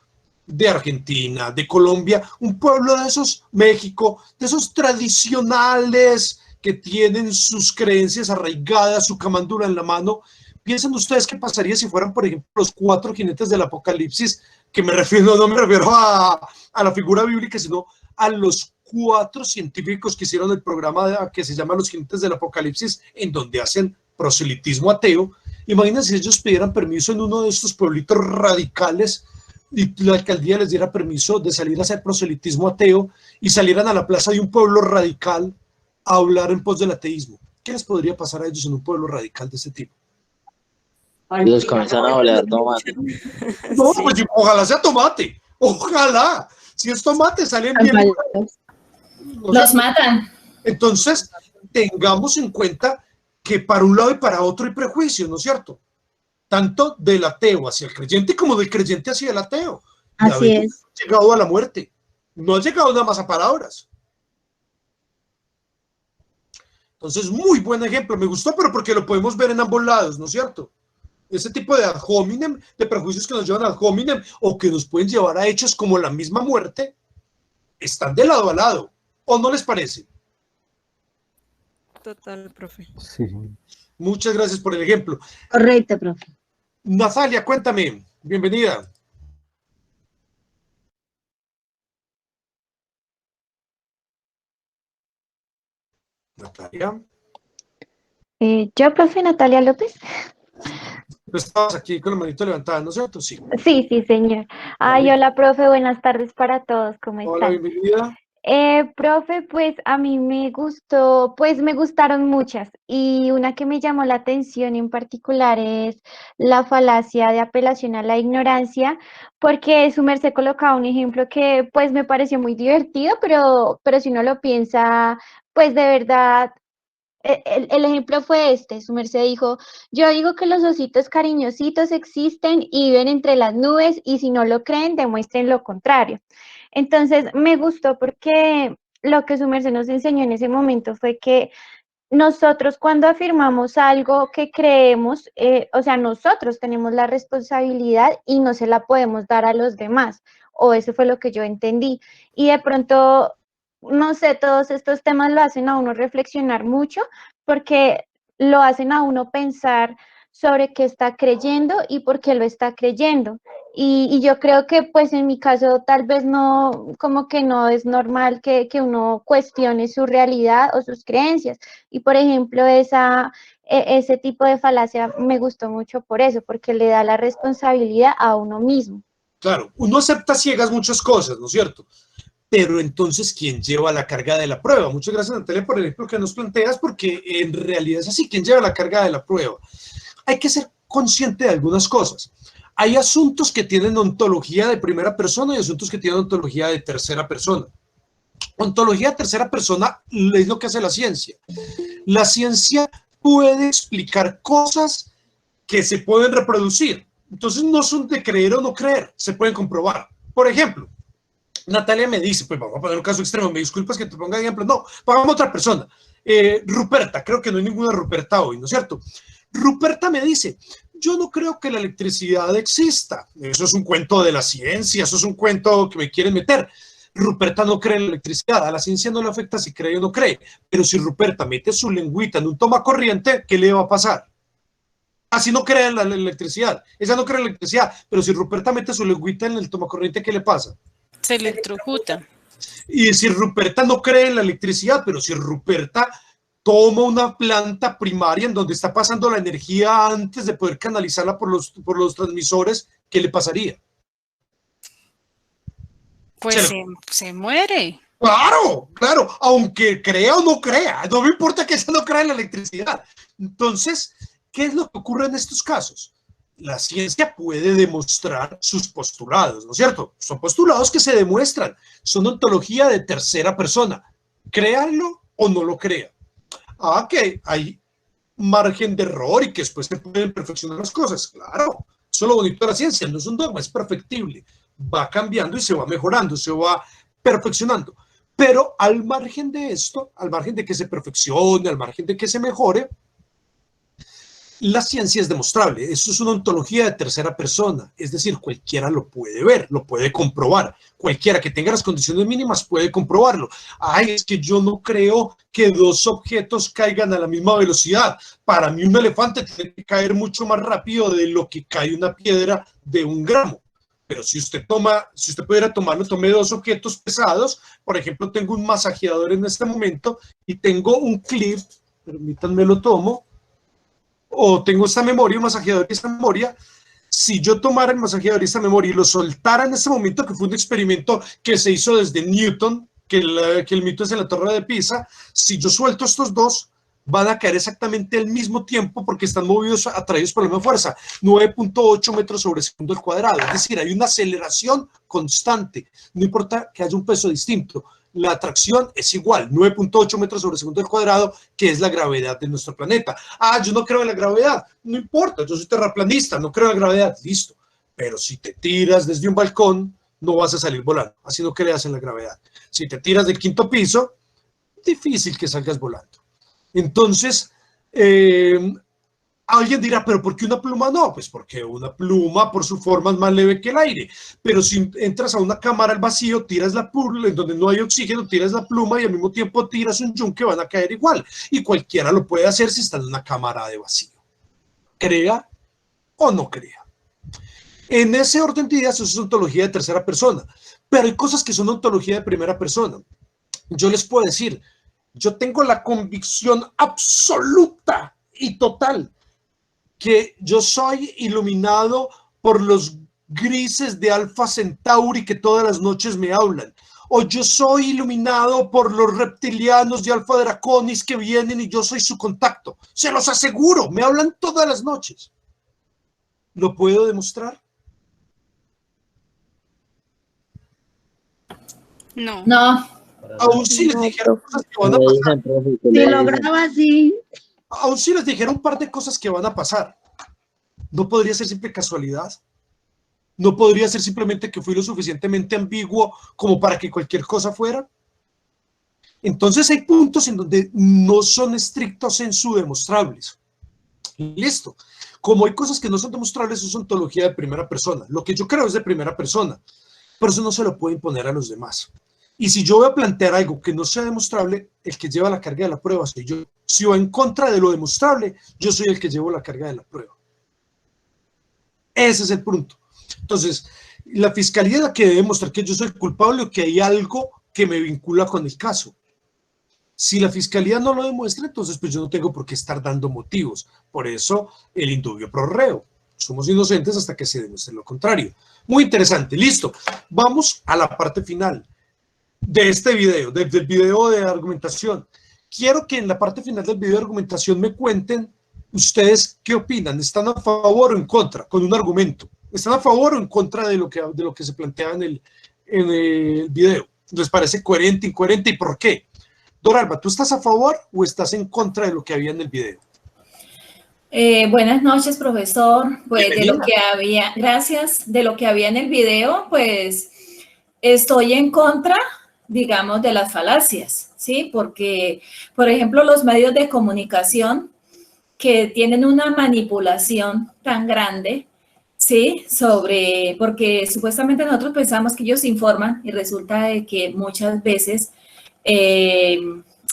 de Argentina, de Colombia, un pueblo de esos, México, de esos tradicionales que tienen sus creencias arraigadas, su camándula en la mano. Piensen ustedes qué pasaría si fueran, por ejemplo, los 4 jinetes del Apocalipsis, que me refiero, no me refiero a la figura bíblica, sino a los 4 científicos que hicieron el programa que se llama Los Jinetes del Apocalipsis, en donde hacen proselitismo ateo. Imagínense si ellos pidieran permiso en uno de estos pueblitos radicales y la alcaldía les diera permiso de salir a hacer proselitismo ateo y salieran a la plaza de un pueblo radical a hablar en pos del ateísmo. ¿Qué les podría pasar a ellos en un pueblo radical de ese tipo? Los comienzan a oler tomate. No, pues ojalá sea tomate. Ojalá. Si es tomate, salen bien. Los matan. Entonces, tengamos en cuenta que para un lado y para otro hay prejuicios, ¿no es cierto? Tanto del ateo hacia el creyente como del creyente hacia el ateo. Así es. Ha llegado a la muerte. No ha llegado nada más a palabras. Entonces, muy buen ejemplo. Me gustó, pero porque lo podemos ver en ambos lados, ¿no es cierto? Ese tipo de ad hominem, de prejuicios que nos llevan ad hominem o que nos pueden llevar a hechos como la misma muerte, están de lado a lado. ¿O no les parece? Total, profe. Sí. Muchas gracias por el ejemplo. Correcto, profe. Natalia, cuéntame. Bienvenida. Natalia. Yo, profe Natalia López. Tú estabas aquí con la manito levantada, ¿no es cierto? Sí. Sí, sí, señor. Ay, hola, profe, buenas tardes para todos, ¿cómo están? Hola, bienvenida. Profe, pues a mí me gustó, pues me gustaron muchas y una que me llamó la atención en particular es la falacia de apelación a la ignorancia, porque su merced colocaba un ejemplo que pues me pareció muy divertido, pero si uno lo piensa, pues de verdad. El ejemplo fue este, su merced dijo, yo digo que los ositos cariñositos existen y viven entre las nubes y si no lo creen, demuestren lo contrario. Entonces me gustó porque lo que su merced nos enseñó en ese momento fue que nosotros cuando afirmamos algo que creemos, o sea, nosotros tenemos la responsabilidad y no se la podemos dar a los demás, o eso fue lo que yo entendí. Y de pronto, no sé, todos estos temas lo hacen a uno reflexionar mucho porque lo hacen a uno pensar sobre qué está creyendo y por qué lo está creyendo. Y yo creo que pues en mi caso tal vez no, como que no es normal que uno cuestione su realidad o sus creencias. Y por ejemplo, ese tipo de falacia me gustó mucho por eso, porque le da la responsabilidad a uno mismo. Claro, uno acepta a ciegas muchas cosas, ¿no es cierto? Pero entonces, ¿quién lleva la carga de la prueba? Muchas gracias, Natalia, por el ejemplo que nos planteas, porque en realidad es así, ¿quién lleva la carga de la prueba? Hay que ser consciente de algunas cosas. Hay asuntos que tienen ontología de primera persona y asuntos que tienen ontología de tercera persona. Ontología de tercera persona es lo que hace la ciencia. La ciencia puede explicar cosas que se pueden reproducir. Entonces no son de creer o no creer, se pueden comprobar. Por ejemplo, Natalia me dice, pues vamos a poner un caso extremo, me disculpas que te ponga ejemplo, no, pongamos otra persona. Ruperta, creo que no hay ninguna Ruperta hoy, ¿no es cierto? Ruperta me dice, yo no creo que la electricidad exista, eso es un cuento de la ciencia, eso es un cuento que me quieren meter. Ruperta no cree en la electricidad, a la ciencia no le afecta si cree o no cree, pero si Ruperta mete su lengüita en un toma corriente, ¿qué le va a pasar? Así no cree en la electricidad. Ella no cree en la electricidad, pero si Ruperta mete su lengüita en el tomacorriente, ¿qué le pasa? Se electrocuta. Y si Ruperta no cree en la electricidad, pero si Ruperta toma una planta primaria en donde está pasando la energía antes de poder canalizarla por los transmisores, ¿qué le pasaría? Pues se muere. Claro, claro, aunque crea o no crea, no me importa que ella no crea en la electricidad. Entonces, ¿qué es lo que ocurre en estos casos? La ciencia puede demostrar sus postulados, ¿no es cierto? Son postulados que se demuestran, son ontología de tercera persona. Créanlo o no lo crean. Que hay margen de error y que después se pueden perfeccionar las cosas. Claro, eso es lo bonito de la ciencia, no es un dogma, es perfectible. Va cambiando y se va mejorando, se va perfeccionando. Pero al margen de esto, al margen de que se perfeccione, al margen de que se mejore, la ciencia es demostrable. Eso es una ontología de tercera persona. Es decir, cualquiera lo puede ver, lo puede comprobar. Cualquiera que tenga las condiciones mínimas puede comprobarlo. Es que yo no creo que dos objetos caigan a la misma velocidad. Para mí un elefante tiene que caer mucho más rápido de lo que cae una piedra de 1 gramo. Pero si usted pudiera tomarlo, tome dos objetos pesados. Por ejemplo, tengo un masajeador en este momento y tengo un clip, permítanme lo tomo, o tengo esta memoria, un masajeador y esta memoria. Si yo tomara el masajeador y esta memoria y lo soltara en este momento, que fue un experimento que se hizo desde Newton, que el mito es en la Torre de Pisa, si yo suelto estos dos, van a caer exactamente al mismo tiempo porque están movidos, atraídos por la misma fuerza, 9.8 metros sobre segundo al cuadrado. Es decir, hay una aceleración constante, no importa que haya un peso distinto. La atracción es igual, 9.8 metros sobre segundo al cuadrado, que es la gravedad de nuestro planeta. Yo no creo en la gravedad. No importa, yo soy terraplanista, no creo en la gravedad. Listo. Pero si te tiras desde un balcón, no vas a salir volando. Así no creas en la gravedad. Si te tiras del 5º piso, difícil que salgas volando. Entonces, alguien dirá, ¿pero por qué una pluma no? Pues porque una pluma por su forma es más leve que el aire. Pero si entras a una cámara al vacío, tiras la pluma, en donde no hay oxígeno, tiras la pluma y al mismo tiempo tiras un yunque, van a caer igual. Y cualquiera lo puede hacer si está en una cámara de vacío. Crea o no crea. En ese orden de ideas, eso es ontología de tercera persona. Pero hay cosas que son ontología de primera persona. Yo les puedo decir, yo tengo la convicción absoluta y total que yo soy iluminado por los grises de Alfa Centauri que todas las noches me hablan. O yo soy iluminado por los reptilianos de Alfa Draconis que vienen y yo soy su contacto. Se los aseguro, me hablan todas las noches. ¿Lo puedo demostrar? No. No. Aún si les dijeron cosas que van a pasar. Si lo graba así. Aún si les dijera un par de cosas que van a pasar, ¿no podría ser simple casualidad? ¿No podría ser simplemente que fui lo suficientemente ambiguo como para que cualquier cosa fuera? Entonces hay puntos en donde no son estrictos en su demostrables. Listo. Como hay cosas que no son demostrables, eso es ontología de primera persona. Lo que yo creo es de primera persona, pero eso no se lo puede imponer a los demás. Y si yo voy a plantear algo que no sea demostrable, el que lleva la carga de la prueba soy yo. Si va en contra de lo demostrable, yo soy el que llevo la carga de la prueba. Ese es el punto. Entonces, la fiscalía es la que debe demostrar que yo soy culpable o que hay algo que me vincula con el caso. Si la fiscalía no lo demuestra, entonces pues yo no tengo por qué estar dando motivos. Por eso el indubio pro reo. Somos inocentes hasta que se demuestre lo contrario. Muy interesante. Listo. Vamos a la parte final de este video, del video de argumentación. Quiero que en la parte final del video de argumentación me cuenten ustedes qué opinan. ¿Están a favor o en contra? Con un argumento. ¿Están a favor o en contra de lo que se plantea en el video? ¿Les parece coherente, incoherente y por qué? Doralba, ¿tú estás a favor o estás en contra de lo que había en el video? Buenas noches, profesor. Pues Bienvenida. de lo que había, gracias, de lo que había en el video, pues estoy en contra, digamos, de las falacias, ¿sí? Porque, por ejemplo, los medios de comunicación que tienen una manipulación tan grande, ¿sí? Porque supuestamente nosotros pensamos que ellos informan y resulta de que muchas veces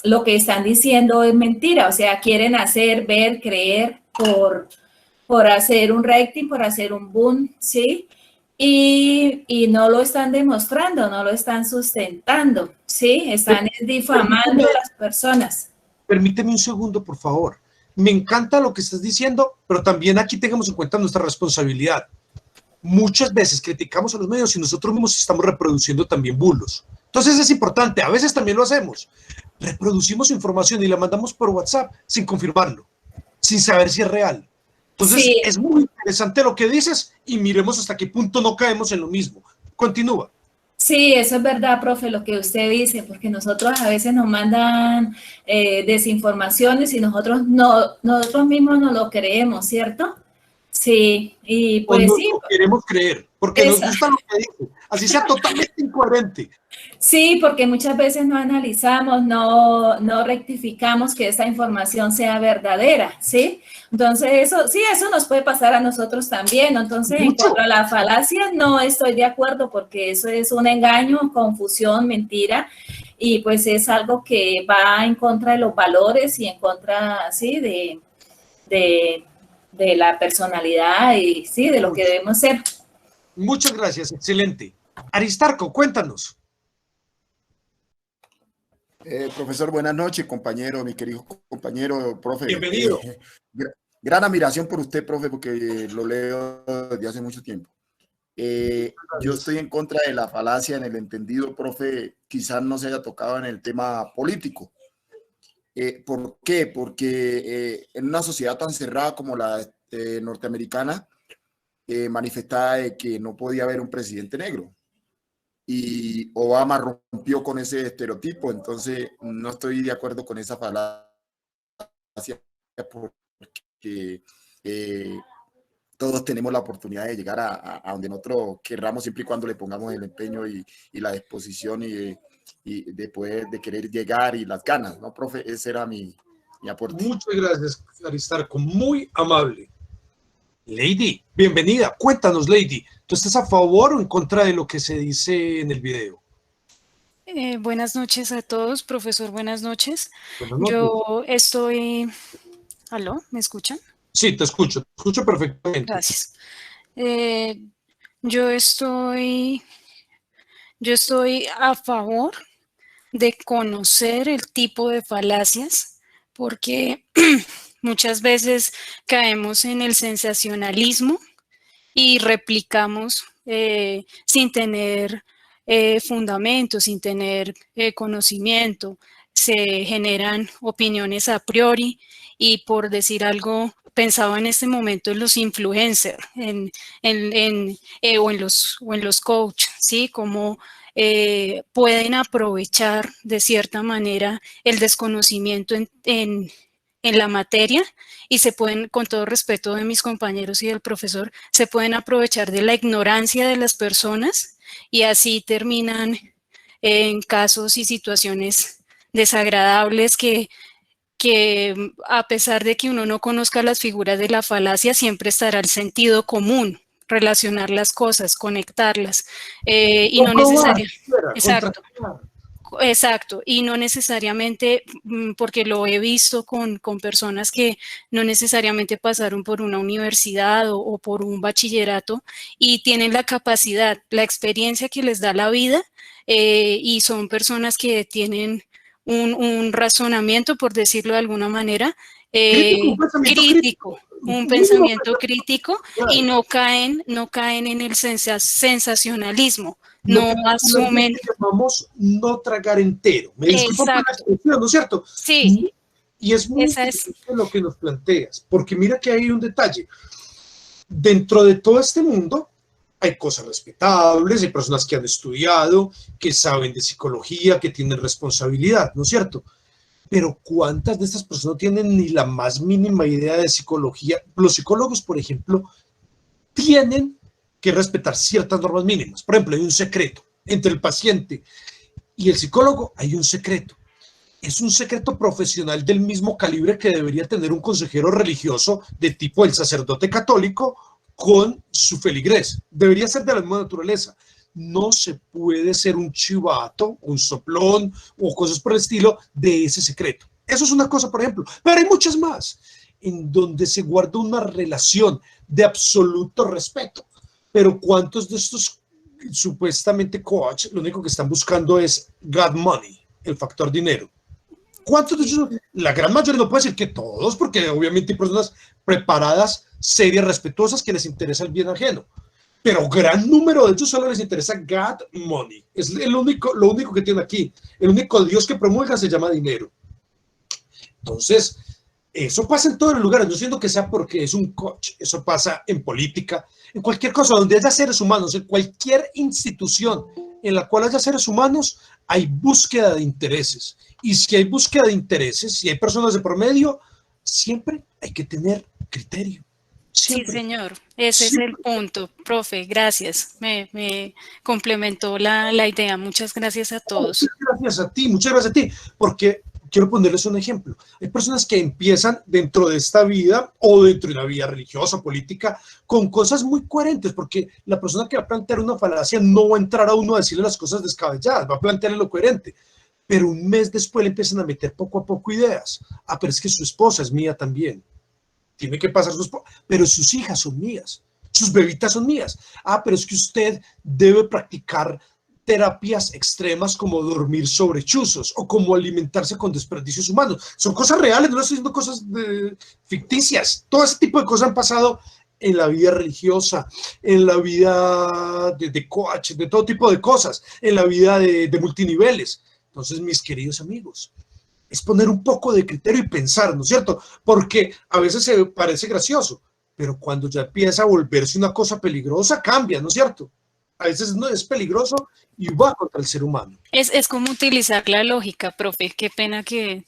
lo que están diciendo es mentira, o sea, quieren hacer, ver, creer por por hacer un rating, por hacer un boom, ¿sí? Y no lo están demostrando, no lo están sustentando, ¿sí? Están difamando a las personas. Permíteme un segundo, por favor. Me encanta lo que estás diciendo, pero también aquí tengamos en cuenta nuestra responsabilidad. Muchas veces criticamos a los medios y nosotros mismos estamos reproduciendo también bulos. Entonces es importante, a veces también lo hacemos. Reproducimos información y la mandamos por WhatsApp sin confirmarlo, sin saber si es real. Entonces Sí. es muy interesante lo que dices y miremos hasta qué punto no caemos en lo mismo. Continúa. Sí, eso es verdad, profe, lo que usted dice, porque nosotros a veces nos mandan desinformaciones y nosotros mismos no lo creemos, ¿cierto? Sí, y pues O sí. no queremos creer, porque nos gusta lo que dice, así sea totalmente incoherente. Sí, porque muchas veces no analizamos, no rectificamos que esta información sea verdadera, ¿sí? Entonces, eso nos puede pasar a nosotros también. Entonces, en cuanto a la falacia, no estoy de acuerdo porque eso es un engaño, confusión, mentira, y pues es algo que va en contra de los valores y en contra, sí, de la personalidad y, sí, de lo que debemos ser. Muchas gracias, excelente. Aristarco, cuéntanos. Profesor, buenas noches, compañero, mi querido compañero, profe. Bienvenido. Gran admiración por usted, profe, porque lo leo desde hace mucho tiempo. Yo estoy en contra de la falacia en el entendido, profe, quizás no se haya tocado en el tema político. ¿Por qué? Porque en una sociedad tan cerrada como la norteamericana, manifestaba de que no podía haber un presidente negro. Y Obama rompió con ese estereotipo, entonces no estoy de acuerdo con esa falacia porque todos tenemos la oportunidad de llegar a donde nosotros querramos siempre y cuando le pongamos el empeño y la disposición y de poder, de querer llegar y las ganas, ¿no, profe? Ese era mi aporte. Muchas gracias, Aristarco, muy amable. Lady, bienvenida. Cuéntanos, Lady, ¿tú estás a favor o en contra de lo que se dice en el video? Buenas noches a todos, profesor, buenas noches. Buenas noches. Yo estoy... ¿Aló? ¿Me escuchan? Sí, te escucho perfectamente. Gracias. Yo estoy a favor de conocer el tipo de falacias porque muchas veces caemos en el sensacionalismo y replicamos sin tener fundamento, sin tener conocimiento. Se generan opiniones a priori y, por decir algo, pensaba en este momento en los influencers o en los coaches, ¿sí? Como pueden aprovechar de cierta manera el desconocimiento en la materia y se pueden, con todo respeto de mis compañeros y del profesor, se pueden aprovechar de la ignorancia de las personas y así terminan en casos y situaciones desagradables que a pesar de que uno no conozca las figuras de la falacia, siempre estará el sentido común, relacionar las cosas, conectarlas y no necesariamente... Exacto, y no necesariamente, porque lo he visto con personas que no necesariamente pasaron por una universidad o por un bachillerato y tienen la capacidad, la experiencia que les da la vida y son personas que tienen un razonamiento, por decirlo de alguna manera, un pensamiento crítico y no caen en el sensacionalismo. No asumen. Llamamos no tragar entero. Me disculpo por la expresión, ¿no es cierto? Sí. Y es muy interesante lo que nos planteas, porque mira que hay un detalle. Dentro de todo este mundo hay cosas respetables, hay personas que han estudiado, que saben de psicología, que tienen responsabilidad, ¿no es cierto? Pero ¿cuántas de estas personas no tienen ni la más mínima idea de psicología? Los psicólogos, por ejemplo, tienen que respetar ciertas normas mínimas. Por ejemplo, hay un secreto entre el paciente y el psicólogo, hay un secreto. Es un secreto profesional del mismo calibre que debería tener un consejero religioso de tipo el sacerdote católico con su feligres. Debería ser de la misma naturaleza. No se puede ser un chivato, un soplón o cosas por el estilo de ese secreto. Eso es una cosa, por ejemplo, pero hay muchas más. en donde se guarda una relación de absoluto respeto. Pero ¿cuántos de estos supuestamente coach lo único que están buscando es God money, el factor dinero? ¿Cuántos de ellos? La gran mayoría, no puede decir que todos, porque obviamente hay personas preparadas, serias, respetuosas, que les interesa el bien ajeno. Pero gran número de ellos solo les interesa God money. Es lo único que tiene aquí. El único Dios que promulga se llama dinero. Entonces, eso pasa en todos los lugares. No siento que sea porque es un coach. Eso pasa en política, en cualquier cosa donde haya seres humanos, en cualquier institución en la cual haya seres humanos, hay búsqueda de intereses. Y si hay búsqueda de intereses, si hay personas de por medio, siempre hay que tener criterio. Siempre. Sí, señor. Ese es el punto, profe. Gracias. Me complementó la idea. Muchas gracias a todos. Muchas gracias a ti, porque quiero ponerles un ejemplo. Hay personas que empiezan dentro de esta vida o dentro de una vida religiosa, política, con cosas muy coherentes, porque la persona que va a plantear una falacia no va a entrar a uno a decirle las cosas descabelladas, va a plantearle lo coherente. Pero un mes después le empiezan a meter poco a poco ideas. Ah, pero es que su esposa es mía también. Tiene que pasar sus... Pero sus hijas son mías. Sus bebitas son mías. Ah, pero es que usted debe practicar terapias extremas como dormir sobre chuzos o como alimentarse con desperdicios humanos. Son cosas reales, no estoy diciendo cosas ficticias. Todo ese tipo de cosas han pasado en la vida religiosa, en la vida de coach, de todo tipo de cosas, en la vida de multiniveles. Entonces, mis queridos amigos, es poner un poco de criterio y pensar, ¿no es cierto? Porque a veces se parece gracioso, pero cuando ya empieza a volverse una cosa peligrosa, cambia, ¿no es cierto? A veces no es peligroso y va contra el ser humano. Es como utilizar la lógica, profe. Qué pena que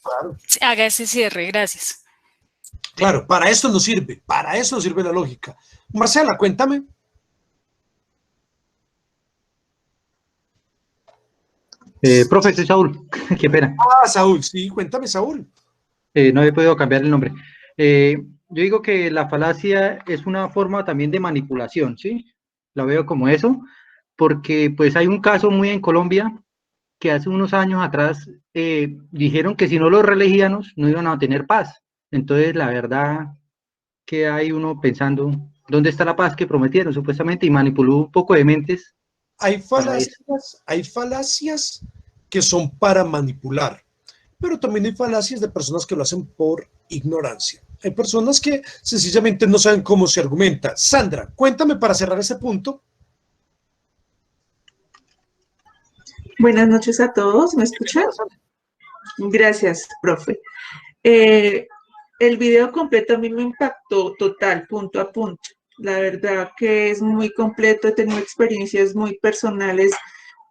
haga ese cierre. Gracias. Claro, para eso nos sirve la lógica. Marcela, cuéntame. Profe, soy Saúl, qué pena. Ah, Saúl, sí, cuéntame, Saúl. No he podido cambiar el nombre. Yo digo que la falacia es una forma también de manipulación, ¿sí? La veo como eso, porque pues hay un caso muy en Colombia que hace unos años atrás dijeron que si no los religiosos no iban a tener paz. Entonces, la verdad que hay uno pensando, ¿dónde está la paz que prometieron supuestamente? Y manipuló un poco de mentes. Hay falacias que son para manipular, pero también hay falacias de personas que lo hacen por ignorancia. Hay personas que sencillamente no saben cómo se argumenta. Sandra, cuéntame para cerrar ese punto. Buenas noches a todos, ¿me escuchan? Gracias, profe. El video completo a mí me impactó total, punto a punto. La verdad que es muy completo, he tenido experiencias muy personales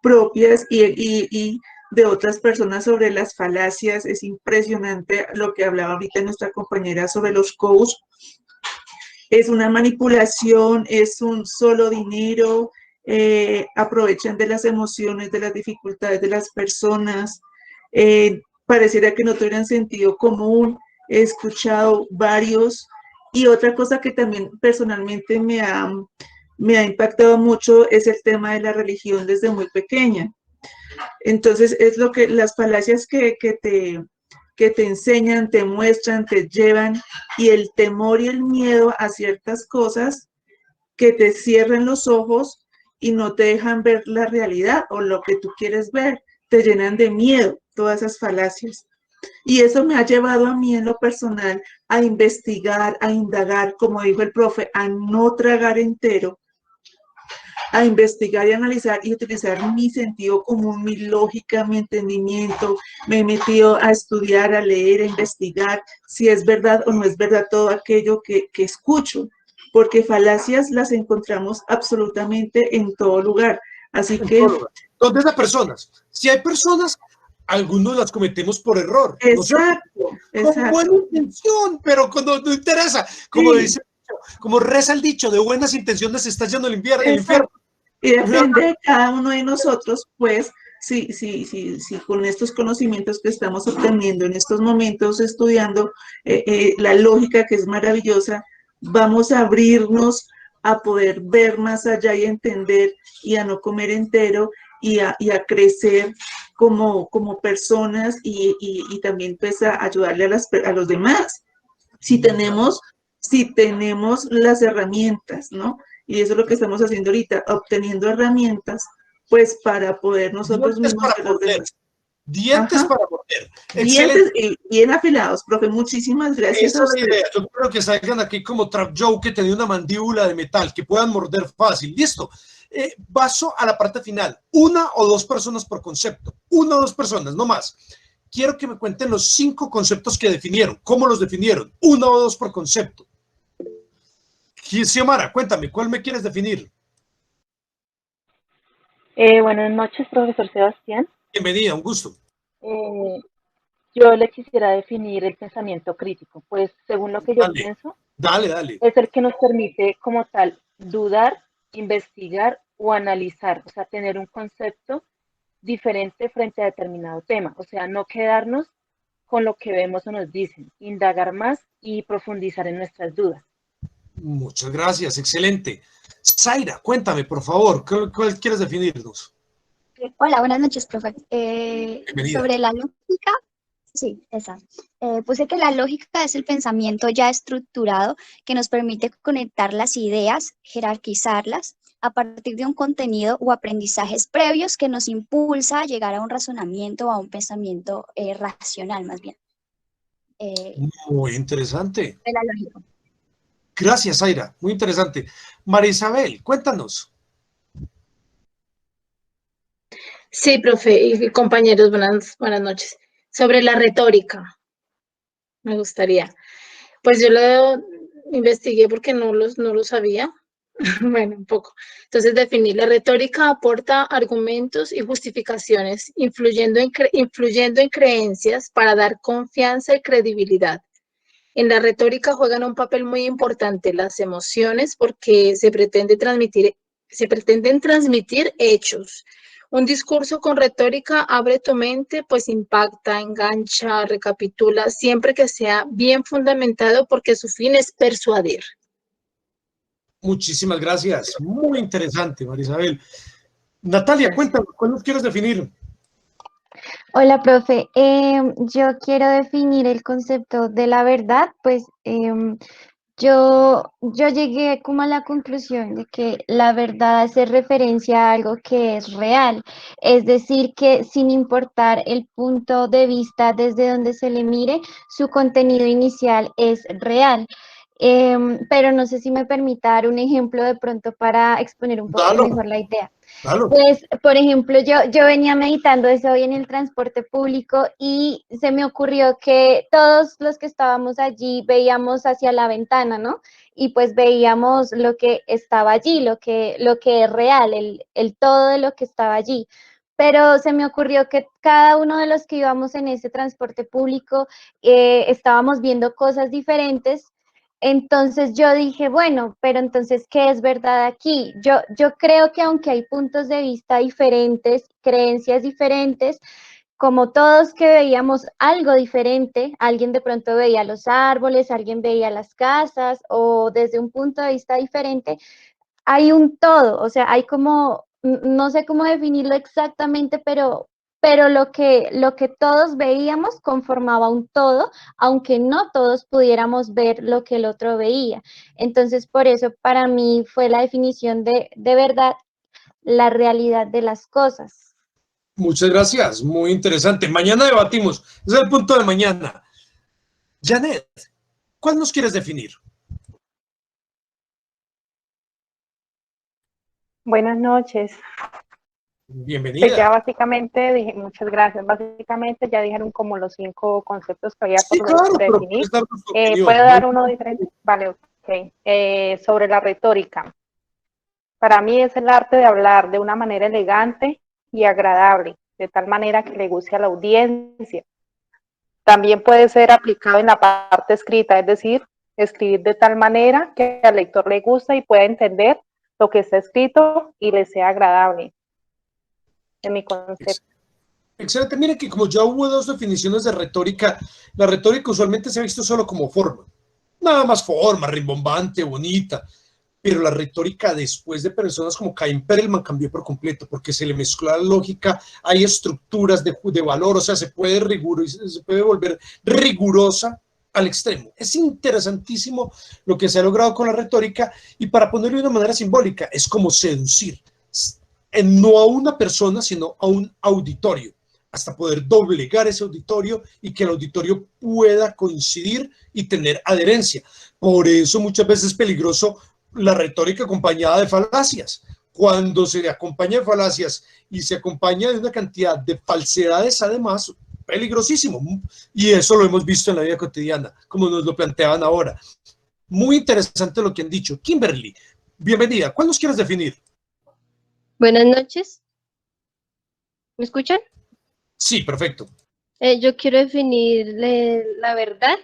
propias y de otras personas sobre las falacias. Es impresionante lo que hablaba ahorita nuestra compañera sobre los coach. Es una manipulación, es un solo dinero, aprovechan de las emociones, de las dificultades de las personas. Pareciera que no tuvieran sentido común. He escuchado varios. Y otra cosa que también personalmente me ha impactado mucho es el tema de la religión desde muy pequeña. Entonces, es lo que las falacias que te enseñan, te muestran, te llevan, y el temor y el miedo a ciertas cosas que te cierran los ojos y no te dejan ver la realidad o lo que tú quieres ver, te llenan de miedo, todas esas falacias. Y eso me ha llevado a mí en lo personal a investigar, a indagar, como dijo el profe, a no tragar entero, a investigar y analizar y utilizar mi sentido común, mi lógica, mi entendimiento. Me he metido a estudiar, a leer, a investigar si es verdad o no es verdad todo aquello que escucho, porque falacias las encontramos absolutamente en todo lugar. Así que... ¿Dónde las personas? Si hay personas... Algunos las cometemos por error. Exacto, ¿no? Con buena intención, pero cuando no interesa. Como dice, como reza el dicho, de buenas intenciones se está yendo el infierno. Y depende de cada uno de nosotros, pues, si con estos conocimientos que estamos obteniendo en estos momentos, estudiando la lógica, que es maravillosa, vamos a abrirnos a poder ver más allá y entender, y a no comer entero, y a crecer como personas, y también pues a ayudarle a los demás. si tenemos las herramientas, ¿no? Y eso es lo que estamos haciendo ahorita, obteniendo herramientas, pues para poder nosotros Dientes mismos... para morder. Dientes Ajá. para morder. Dientes Excelente. y bien afilados, profe. Muchísimas gracias Esa a es la usted. idea. Yo creo que salgan aquí como Trap Joe, que tenía una mandíbula de metal, que puedan morder fácil. Listo. Paso a la parte final. 1 o 2 personas por concepto. 1 o 2 personas, no más. Quiero que me cuenten los 5 conceptos que definieron. ¿Cómo los definieron? 1 o 2 por concepto. Xiomara, cuéntame, ¿cuál me quieres definir? Buenas noches, profesor Sebastián. Bienvenida, un gusto. Yo le quisiera definir el pensamiento crítico, pues según lo que yo pienso, Dale. es el que nos permite como tal dudar, investigar o analizar, o sea, tener un concepto diferente frente a determinado tema, o sea, no quedarnos con lo que vemos o nos dicen, indagar más y profundizar en nuestras dudas. Muchas gracias, excelente. Zaira, cuéntame, por favor, ¿cuál quieres definirnos? Hola, buenas noches, profe. Bienvenida. Sobre la lógica, sí, esa. Puse que la lógica es el pensamiento ya estructurado que nos permite conectar las ideas, jerarquizarlas a partir de un contenido o aprendizajes previos que nos impulsa a llegar a un razonamiento o a un pensamiento racional, más bien. Muy interesante. De la lógica. Gracias, Zaira, muy interesante. María Isabel, cuéntanos. Sí, profe y compañeros, buenas noches. Sobre la retórica, me gustaría. Pues yo lo investigué porque no lo sabía. Bueno, un poco. Entonces definí, la retórica aporta argumentos y justificaciones, influyendo en creencias para dar confianza y credibilidad. En la retórica juegan un papel muy importante las emociones porque se pretenden transmitir hechos. Un discurso con retórica abre tu mente, pues impacta, engancha, recapitula, siempre que sea bien fundamentado porque su fin es persuadir. Muchísimas gracias. Muy interesante, María Isabel. Natalia, cuéntanos, ¿cuál nos quieres definir? Hola, profe. Yo quiero definir el concepto de la verdad, pues yo llegué como a la conclusión de que la verdad hace referencia a algo que es real, es decir, que sin importar el punto de vista desde donde se le mire, su contenido inicial es real. Pero no sé si me permita dar un ejemplo de pronto para exponer un poco mejor la idea. Pues, por ejemplo, yo venía meditando eso hoy en el transporte público y se me ocurrió que todos los que estábamos allí veíamos hacia la ventana, ¿no? Y pues veíamos lo que estaba allí, lo que es real, el todo de lo que estaba allí. Pero se me ocurrió que cada uno de los que íbamos en ese transporte público estábamos viendo cosas diferentes. Entonces yo dije, bueno, pero entonces, ¿qué es verdad aquí? Yo creo que aunque hay puntos de vista diferentes, creencias diferentes, como todos que veíamos algo diferente, alguien de pronto veía los árboles, alguien veía las casas o desde un punto de vista diferente, hay un todo, o sea, hay como, no sé cómo definirlo exactamente, pero lo que todos veíamos conformaba un todo, aunque no todos pudiéramos ver lo que el otro veía. Entonces, por eso para mí fue la definición de verdad, la realidad de las cosas. Muchas gracias, muy interesante. Mañana debatimos, ese es el punto de mañana. Janet, ¿cuál nos quieres definir? Buenas noches. Bienvenida. Pues ya básicamente dije, muchas gracias. Básicamente ya dijeron como los 5 conceptos que había por definir. ¿Puedo dar uno diferente? Vale, ok. Sobre la retórica. Para mí es el arte de hablar de una manera elegante y agradable, de tal manera que le guste a la audiencia. También puede ser aplicado en la parte escrita, es decir, escribir de tal manera que al lector le guste y pueda entender lo que está escrito y le sea agradable. En mi concepto. Excelente. Miren que como ya hubo 2 definiciones de retórica, la retórica usualmente se ha visto solo como forma. Nada más forma, rimbombante, bonita. Pero la retórica después de personas como Caín Perelman cambió por completo porque se le mezcló la lógica, hay estructuras de valor, o sea, se puede volver rigurosa al extremo. Es interesantísimo lo que se ha logrado con la retórica, y para ponerlo de una manera simbólica, es como seducir, no a una persona, sino a un auditorio, hasta poder doblegar ese auditorio y que el auditorio pueda coincidir y tener adherencia. Por eso muchas veces es peligroso la retórica acompañada de falacias. Cuando se acompaña de falacias y se acompaña de una cantidad de falsedades, además, peligrosísimo. Y eso lo hemos visto en la vida cotidiana, como nos lo planteaban ahora. Muy interesante lo que han dicho. Kimberly, bienvenida. ¿Cuál nos quieres definir? Buenas noches. ¿Me escuchan? Sí, perfecto. Yo quiero definir la verdad,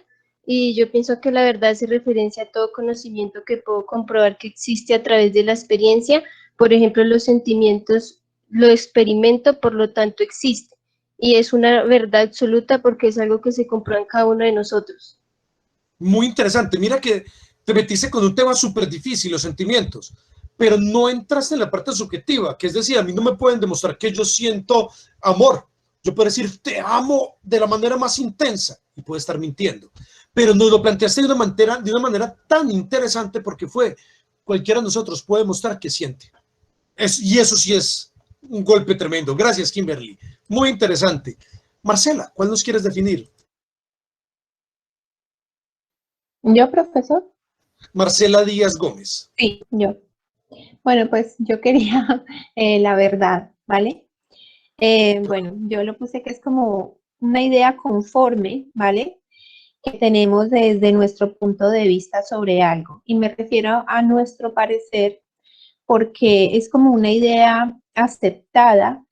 y yo pienso que la verdad hace referencia a todo conocimiento que puedo comprobar que existe a través de la experiencia. Por ejemplo, los sentimientos lo experimento, por lo tanto existe. Y es una verdad absoluta porque es algo que se comprueba en cada uno de nosotros. Muy interesante. Mira que te metiste con un tema súper difícil, los sentimientos, pero no entraste en la parte subjetiva, que es decir, a mí no me pueden demostrar que yo siento amor. Yo puedo decir, te amo de la manera más intensa, y puedo estar mintiendo. Pero nos lo planteaste de una manera tan interesante, porque cualquiera de nosotros puede mostrar que siente. Y eso sí es un golpe tremendo. Gracias, Kimberly. Muy interesante. Marcela, ¿cuál nos quieres definir? ¿Yo, profesor? Marcela Díaz Gómez. Sí, yo. Bueno, pues yo quería la verdad, ¿vale? Bueno, yo lo puse que es como una idea conforme, ¿vale? Que tenemos desde nuestro punto de vista sobre algo. Y me refiero a nuestro parecer porque es como una idea aceptada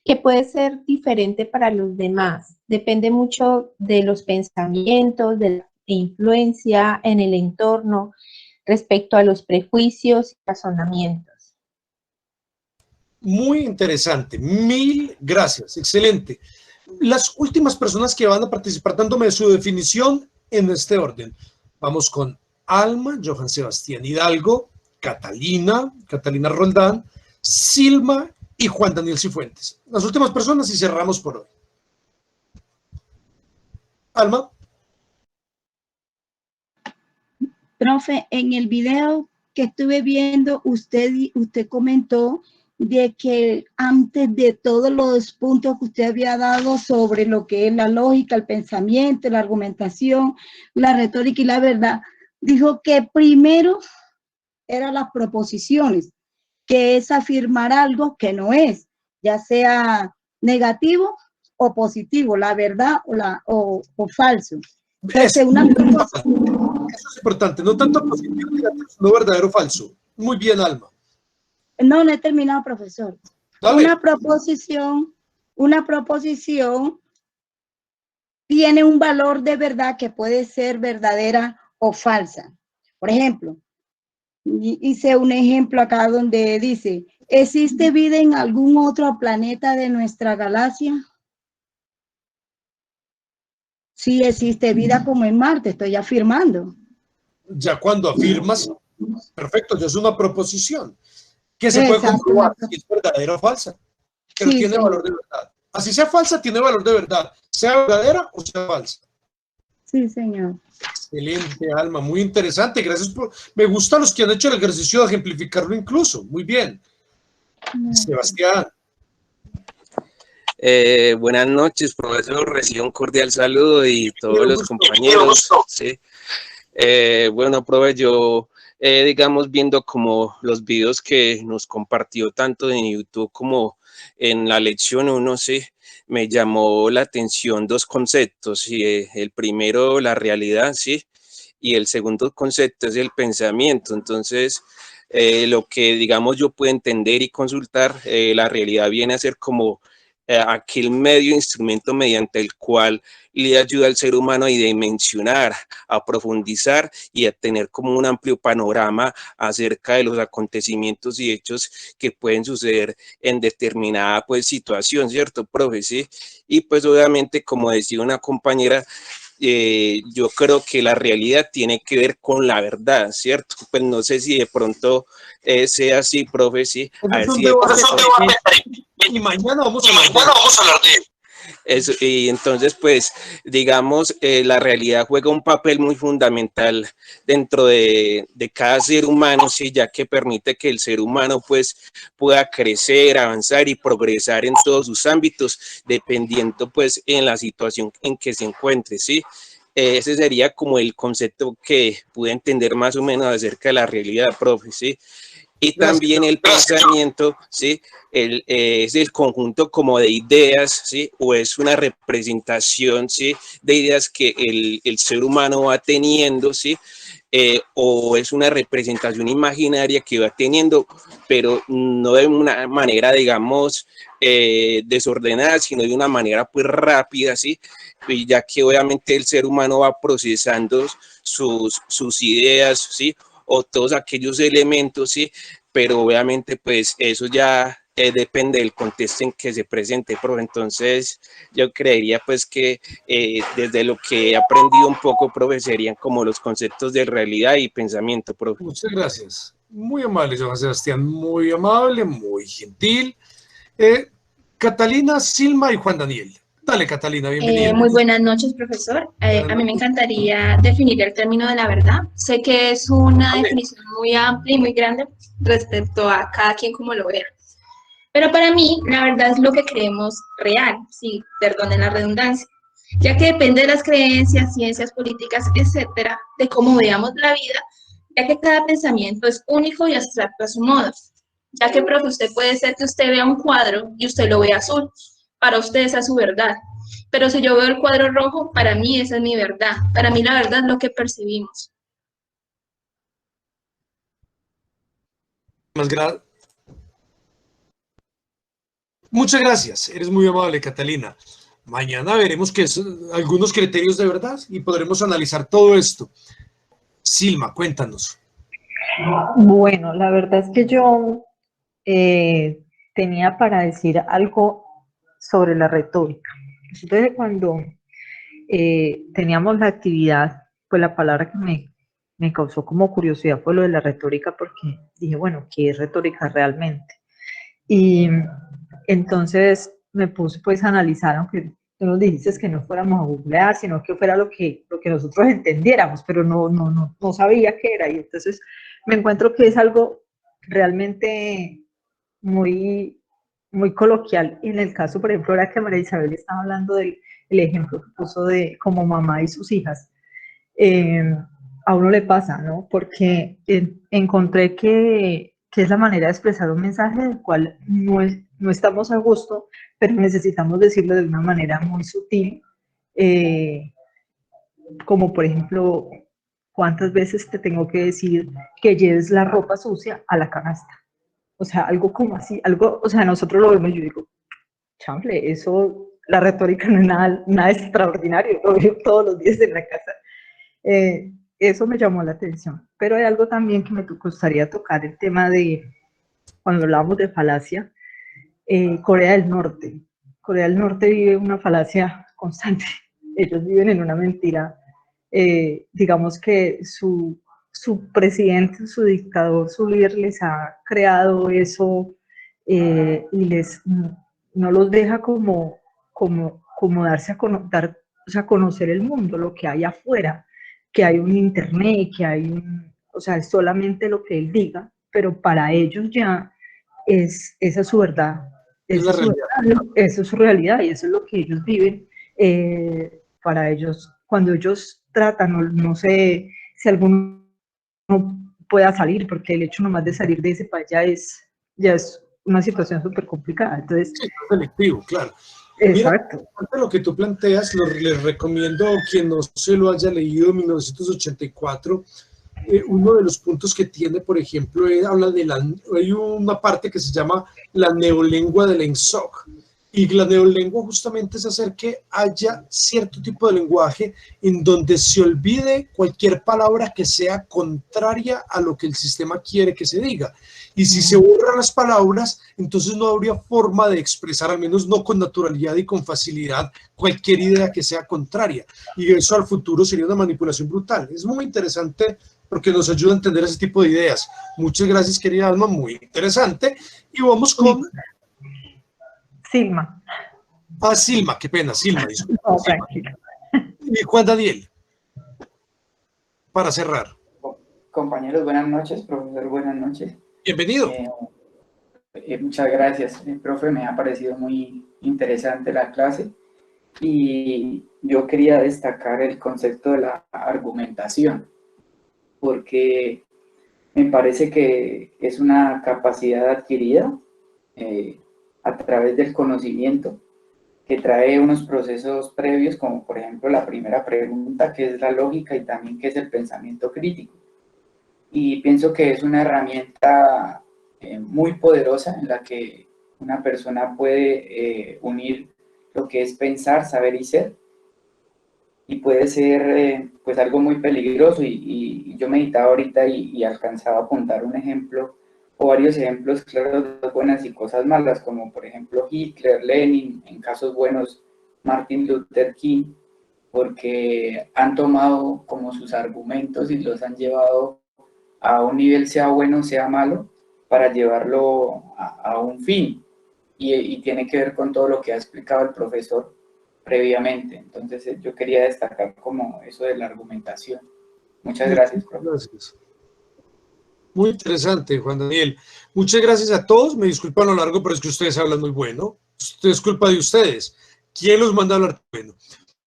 que puede ser diferente para los demás. Depende mucho de los pensamientos, de la influencia en el entorno respecto a los prejuicios y razonamientos. Muy interesante. Mil gracias. Excelente. Las últimas personas que van a participar dándome su definición en este orden. Vamos con Alma, Johan Sebastián Hidalgo, Catalina Roldán, Silma y Juan Daniel Cifuentes. Las últimas personas y cerramos por hoy. Alma. Profe, en el video que estuve viendo, usted comentó de que antes de todos los puntos que usted había dado sobre lo que es la lógica, el pensamiento, la argumentación, la retórica y la verdad, dijo que primero eran las proposiciones, que es afirmar algo que no es, ya sea negativo o positivo, la verdad o falso. Entonces, Eso es importante, no tanto positivo negativo, sino verdadero o falso. Muy bien, Alma. No he terminado, profesor. Dale. Una proposición tiene un valor de verdad que puede ser verdadera o falsa. Por ejemplo, hice un ejemplo acá donde dice, ¿existe vida en algún otro planeta de nuestra galaxia? Sí existe vida como en Marte, estoy afirmando. Ya cuando afirmas, perfecto, ya es una proposición que se puede comprobar si es verdadera o falsa, pero sí, tiene valor de verdad. Así sea falsa, tiene valor de verdad, sea verdadera o sea falsa. Sí, señor. Excelente, Alma, muy interesante. Gracias por... Me gustan los que han hecho el ejercicio de ejemplificarlo incluso. Muy bien. Sebastián. Buenas noches, profesor. Recibo un cordial saludo y todos los compañeros. Sí. Bueno, profe, yo, digamos, viendo como los videos que nos compartió tanto en YouTube como en la lección 1, sí, me llamó la atención dos conceptos. ¿Sí? El primero, la realidad, sí, y el segundo concepto es el pensamiento. Entonces, lo que, digamos, yo puedo entender y consultar, la realidad viene a ser como aquel medio, instrumento mediante el cual le ayuda al ser humano a dimensionar, a profundizar y a tener como un amplio panorama acerca de los acontecimientos y hechos que pueden suceder en determinada pues situación, ¿cierto, profe? ¿Sí? Y pues obviamente, como decía una compañera, yo creo que la realidad tiene que ver con la verdad, ¿cierto? Pues no sé si de pronto sea así, profe, sí. A ver si y mañana vamos a hablar de él. Y entonces, pues, digamos, la realidad juega un papel muy fundamental dentro de cada ser humano, ¿sí? Ya que permite que el ser humano, pues, pueda crecer, avanzar y progresar en todos sus ámbitos, dependiendo, pues, en la situación en que se encuentre, ¿sí? Ese sería como el concepto que pude entender más o menos acerca de la realidad, profe, ¿sí? Y también el pensamiento, ¿sí? Es el conjunto como de ideas, ¿sí? O es una representación, ¿sí? De ideas que el ser humano va teniendo, ¿sí? O es una representación imaginaria que va teniendo, pero no de una manera, digamos, desordenada, sino de una manera pues rápida, ¿sí? Y ya que obviamente el ser humano va procesando sus ideas, ¿sí? O todos aquellos elementos, ¿sí? Pero obviamente pues eso ya depende del contexto en que se presente, profe. Entonces yo creería pues que desde lo que he aprendido un poco, profe, serían como los conceptos de realidad y pensamiento, profe. Muchas gracias. Muy amable, Johan Sebastián, muy amable, muy gentil. Catalina, Silma y Juan Daniel. Dale, Catalina, bienvenida. Muy buenas noches, profesor. A mí me encantaría definir el término de la verdad. Sé que es una definición muy amplia y muy grande respecto a cada quien como lo vea. Pero para mí, la verdad es lo que creemos real, sí, perdonen la redundancia, ya que depende de las creencias, ciencias políticas, etcétera, de cómo veamos la vida, ya que cada pensamiento es único y abstracto a su modo. Ya que, profe, usted puede ser que usted vea un cuadro y usted lo vea azul. Para usted esa es su verdad. Pero si yo veo el cuadro rojo, para mí esa es mi verdad. Para mí la verdad es lo que percibimos. Muchas gracias. Eres muy amable, Catalina. Mañana veremos algunos criterios de verdad y podremos analizar todo esto. Silma, cuéntanos. Bueno, la verdad es que yo tenía para decir algo sobre la retórica. Entonces, cuando teníamos la actividad, pues la palabra que me causó como curiosidad fue lo de la retórica, porque dije, bueno, ¿qué es retórica realmente? Y entonces me puse pues a analizar, aunque tú nos dijiste que no fuéramos a googlear, sino que fuera lo que nosotros entendiéramos, pero no sabía qué era. Y entonces me encuentro que es algo realmente muy coloquial. Y en el caso, por ejemplo, ahora que María Isabel estaba hablando del ejemplo que puso de como mamá y sus hijas, a uno le pasa, ¿no? Porque encontré que es la manera de expresar un mensaje del cual no estamos a gusto, pero necesitamos decirlo de una manera muy sutil, como por ejemplo, ¿cuántas veces te tengo que decir que lleves la ropa sucia a la canasta? O sea, algo como así, algo, o sea, nosotros lo vemos y yo digo, chamble, eso, la retórica no es nada extraordinario, lo veo todos los días en la casa. Eso me llamó la atención, pero hay algo también que me gustaría tocar, el tema de, cuando hablamos de falacia, Corea del Norte. Corea del Norte vive una falacia constante, ellos viven en una mentira, digamos que su presidente, su dictador, su líder les ha creado eso y no los deja como darse a conocer el mundo, lo que hay afuera, que hay un internet, que hay o sea, es solamente lo que él diga, pero para ellos ya esa es su verdad, esa es su realidad y eso es lo que ellos viven. Para ellos, cuando ellos tratan, no sé si alguno pueda salir, porque el hecho nomás de salir de ese país ya es una situación súper complicada. Entonces, sí, selectivo, claro. Exacto. Mira, lo que tú planteas, les recomiendo a quien no se lo haya leído en 1984, uno de los puntos que tiene, por ejemplo, habla de hay una parte que se llama la neolengua de la INSOC. Y la neolengua justamente es hacer que haya cierto tipo de lenguaje en donde se olvide cualquier palabra que sea contraria a lo que el sistema quiere que se diga. Y si se borran las palabras, entonces no habría forma de expresar, al menos no con naturalidad y con facilidad, cualquier idea que sea contraria. Y eso al futuro sería una manipulación brutal. Es muy interesante porque nos ayuda a entender ese tipo de ideas. Muchas gracias, querida Alma, muy interesante. Y vamos con... Silma. Ah, Silma, qué pena, Silma, disculpa. No, Silma. tranquilo. Y Juan Daniel, para cerrar. Compañeros, buenas noches. Profesor, buenas noches. Bienvenido. Muchas gracias. Profe, me ha parecido muy interesante la clase y yo quería destacar el concepto de la argumentación, porque me parece que es una capacidad adquirida a través del conocimiento que trae unos procesos previos, como por ejemplo la primera pregunta, que es la lógica, y también que es el pensamiento crítico. Y pienso que es una herramienta muy poderosa en la que una persona puede unir lo que es pensar, saber y ser, y puede ser pues algo muy peligroso, y yo meditaba ahorita y alcanzaba a apuntar un ejemplo o varios ejemplos claros de cosas buenas y cosas malas, como por ejemplo Hitler, Lenin, en casos buenos Martin Luther King, porque han tomado como sus argumentos y los han llevado a un nivel, sea bueno, sea malo, para llevarlo a un fin, y tiene que ver con todo lo que ha explicado el profesor previamente. Entonces yo quería destacar como eso de la argumentación. Muchas gracias, profesor. Gracias. Muy interesante, Juan Daniel. Muchas gracias a todos. Me disculpan lo largo, pero es que ustedes hablan muy bueno. Es culpa de ustedes. ¿Quién los manda a hablar bueno?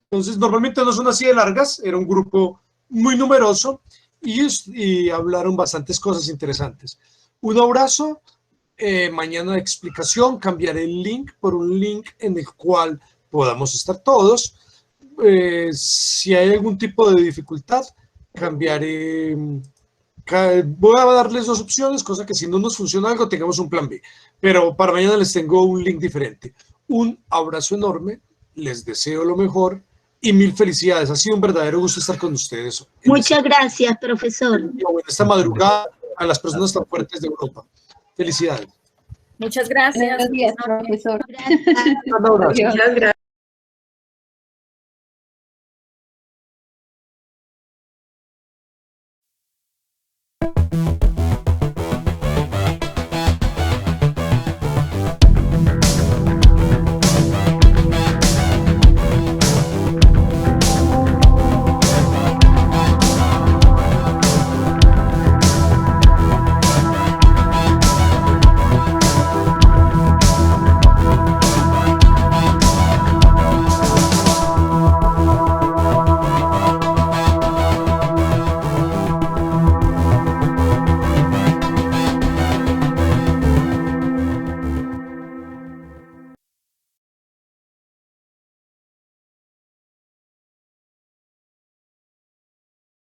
Entonces, normalmente no son así de largas. Era un grupo muy numeroso y hablaron bastantes cosas interesantes. Un abrazo. Mañana de explicación. Cambiaré el link por un link en el cual podamos estar todos. Si hay algún tipo de dificultad, cambiaré. Voy a darles dos opciones, cosa que si no nos funciona algo, tengamos un plan B. Pero para mañana les tengo un link diferente. Un abrazo enorme, les deseo lo mejor y mil felicidades. Ha sido un verdadero gusto estar con ustedes. Muchas gracias, profesor. Esta madrugada a las personas tan fuertes de Europa. Felicidades. Muchas gracias. Buenos días, profesor. Un abrazo. Muchas gracias.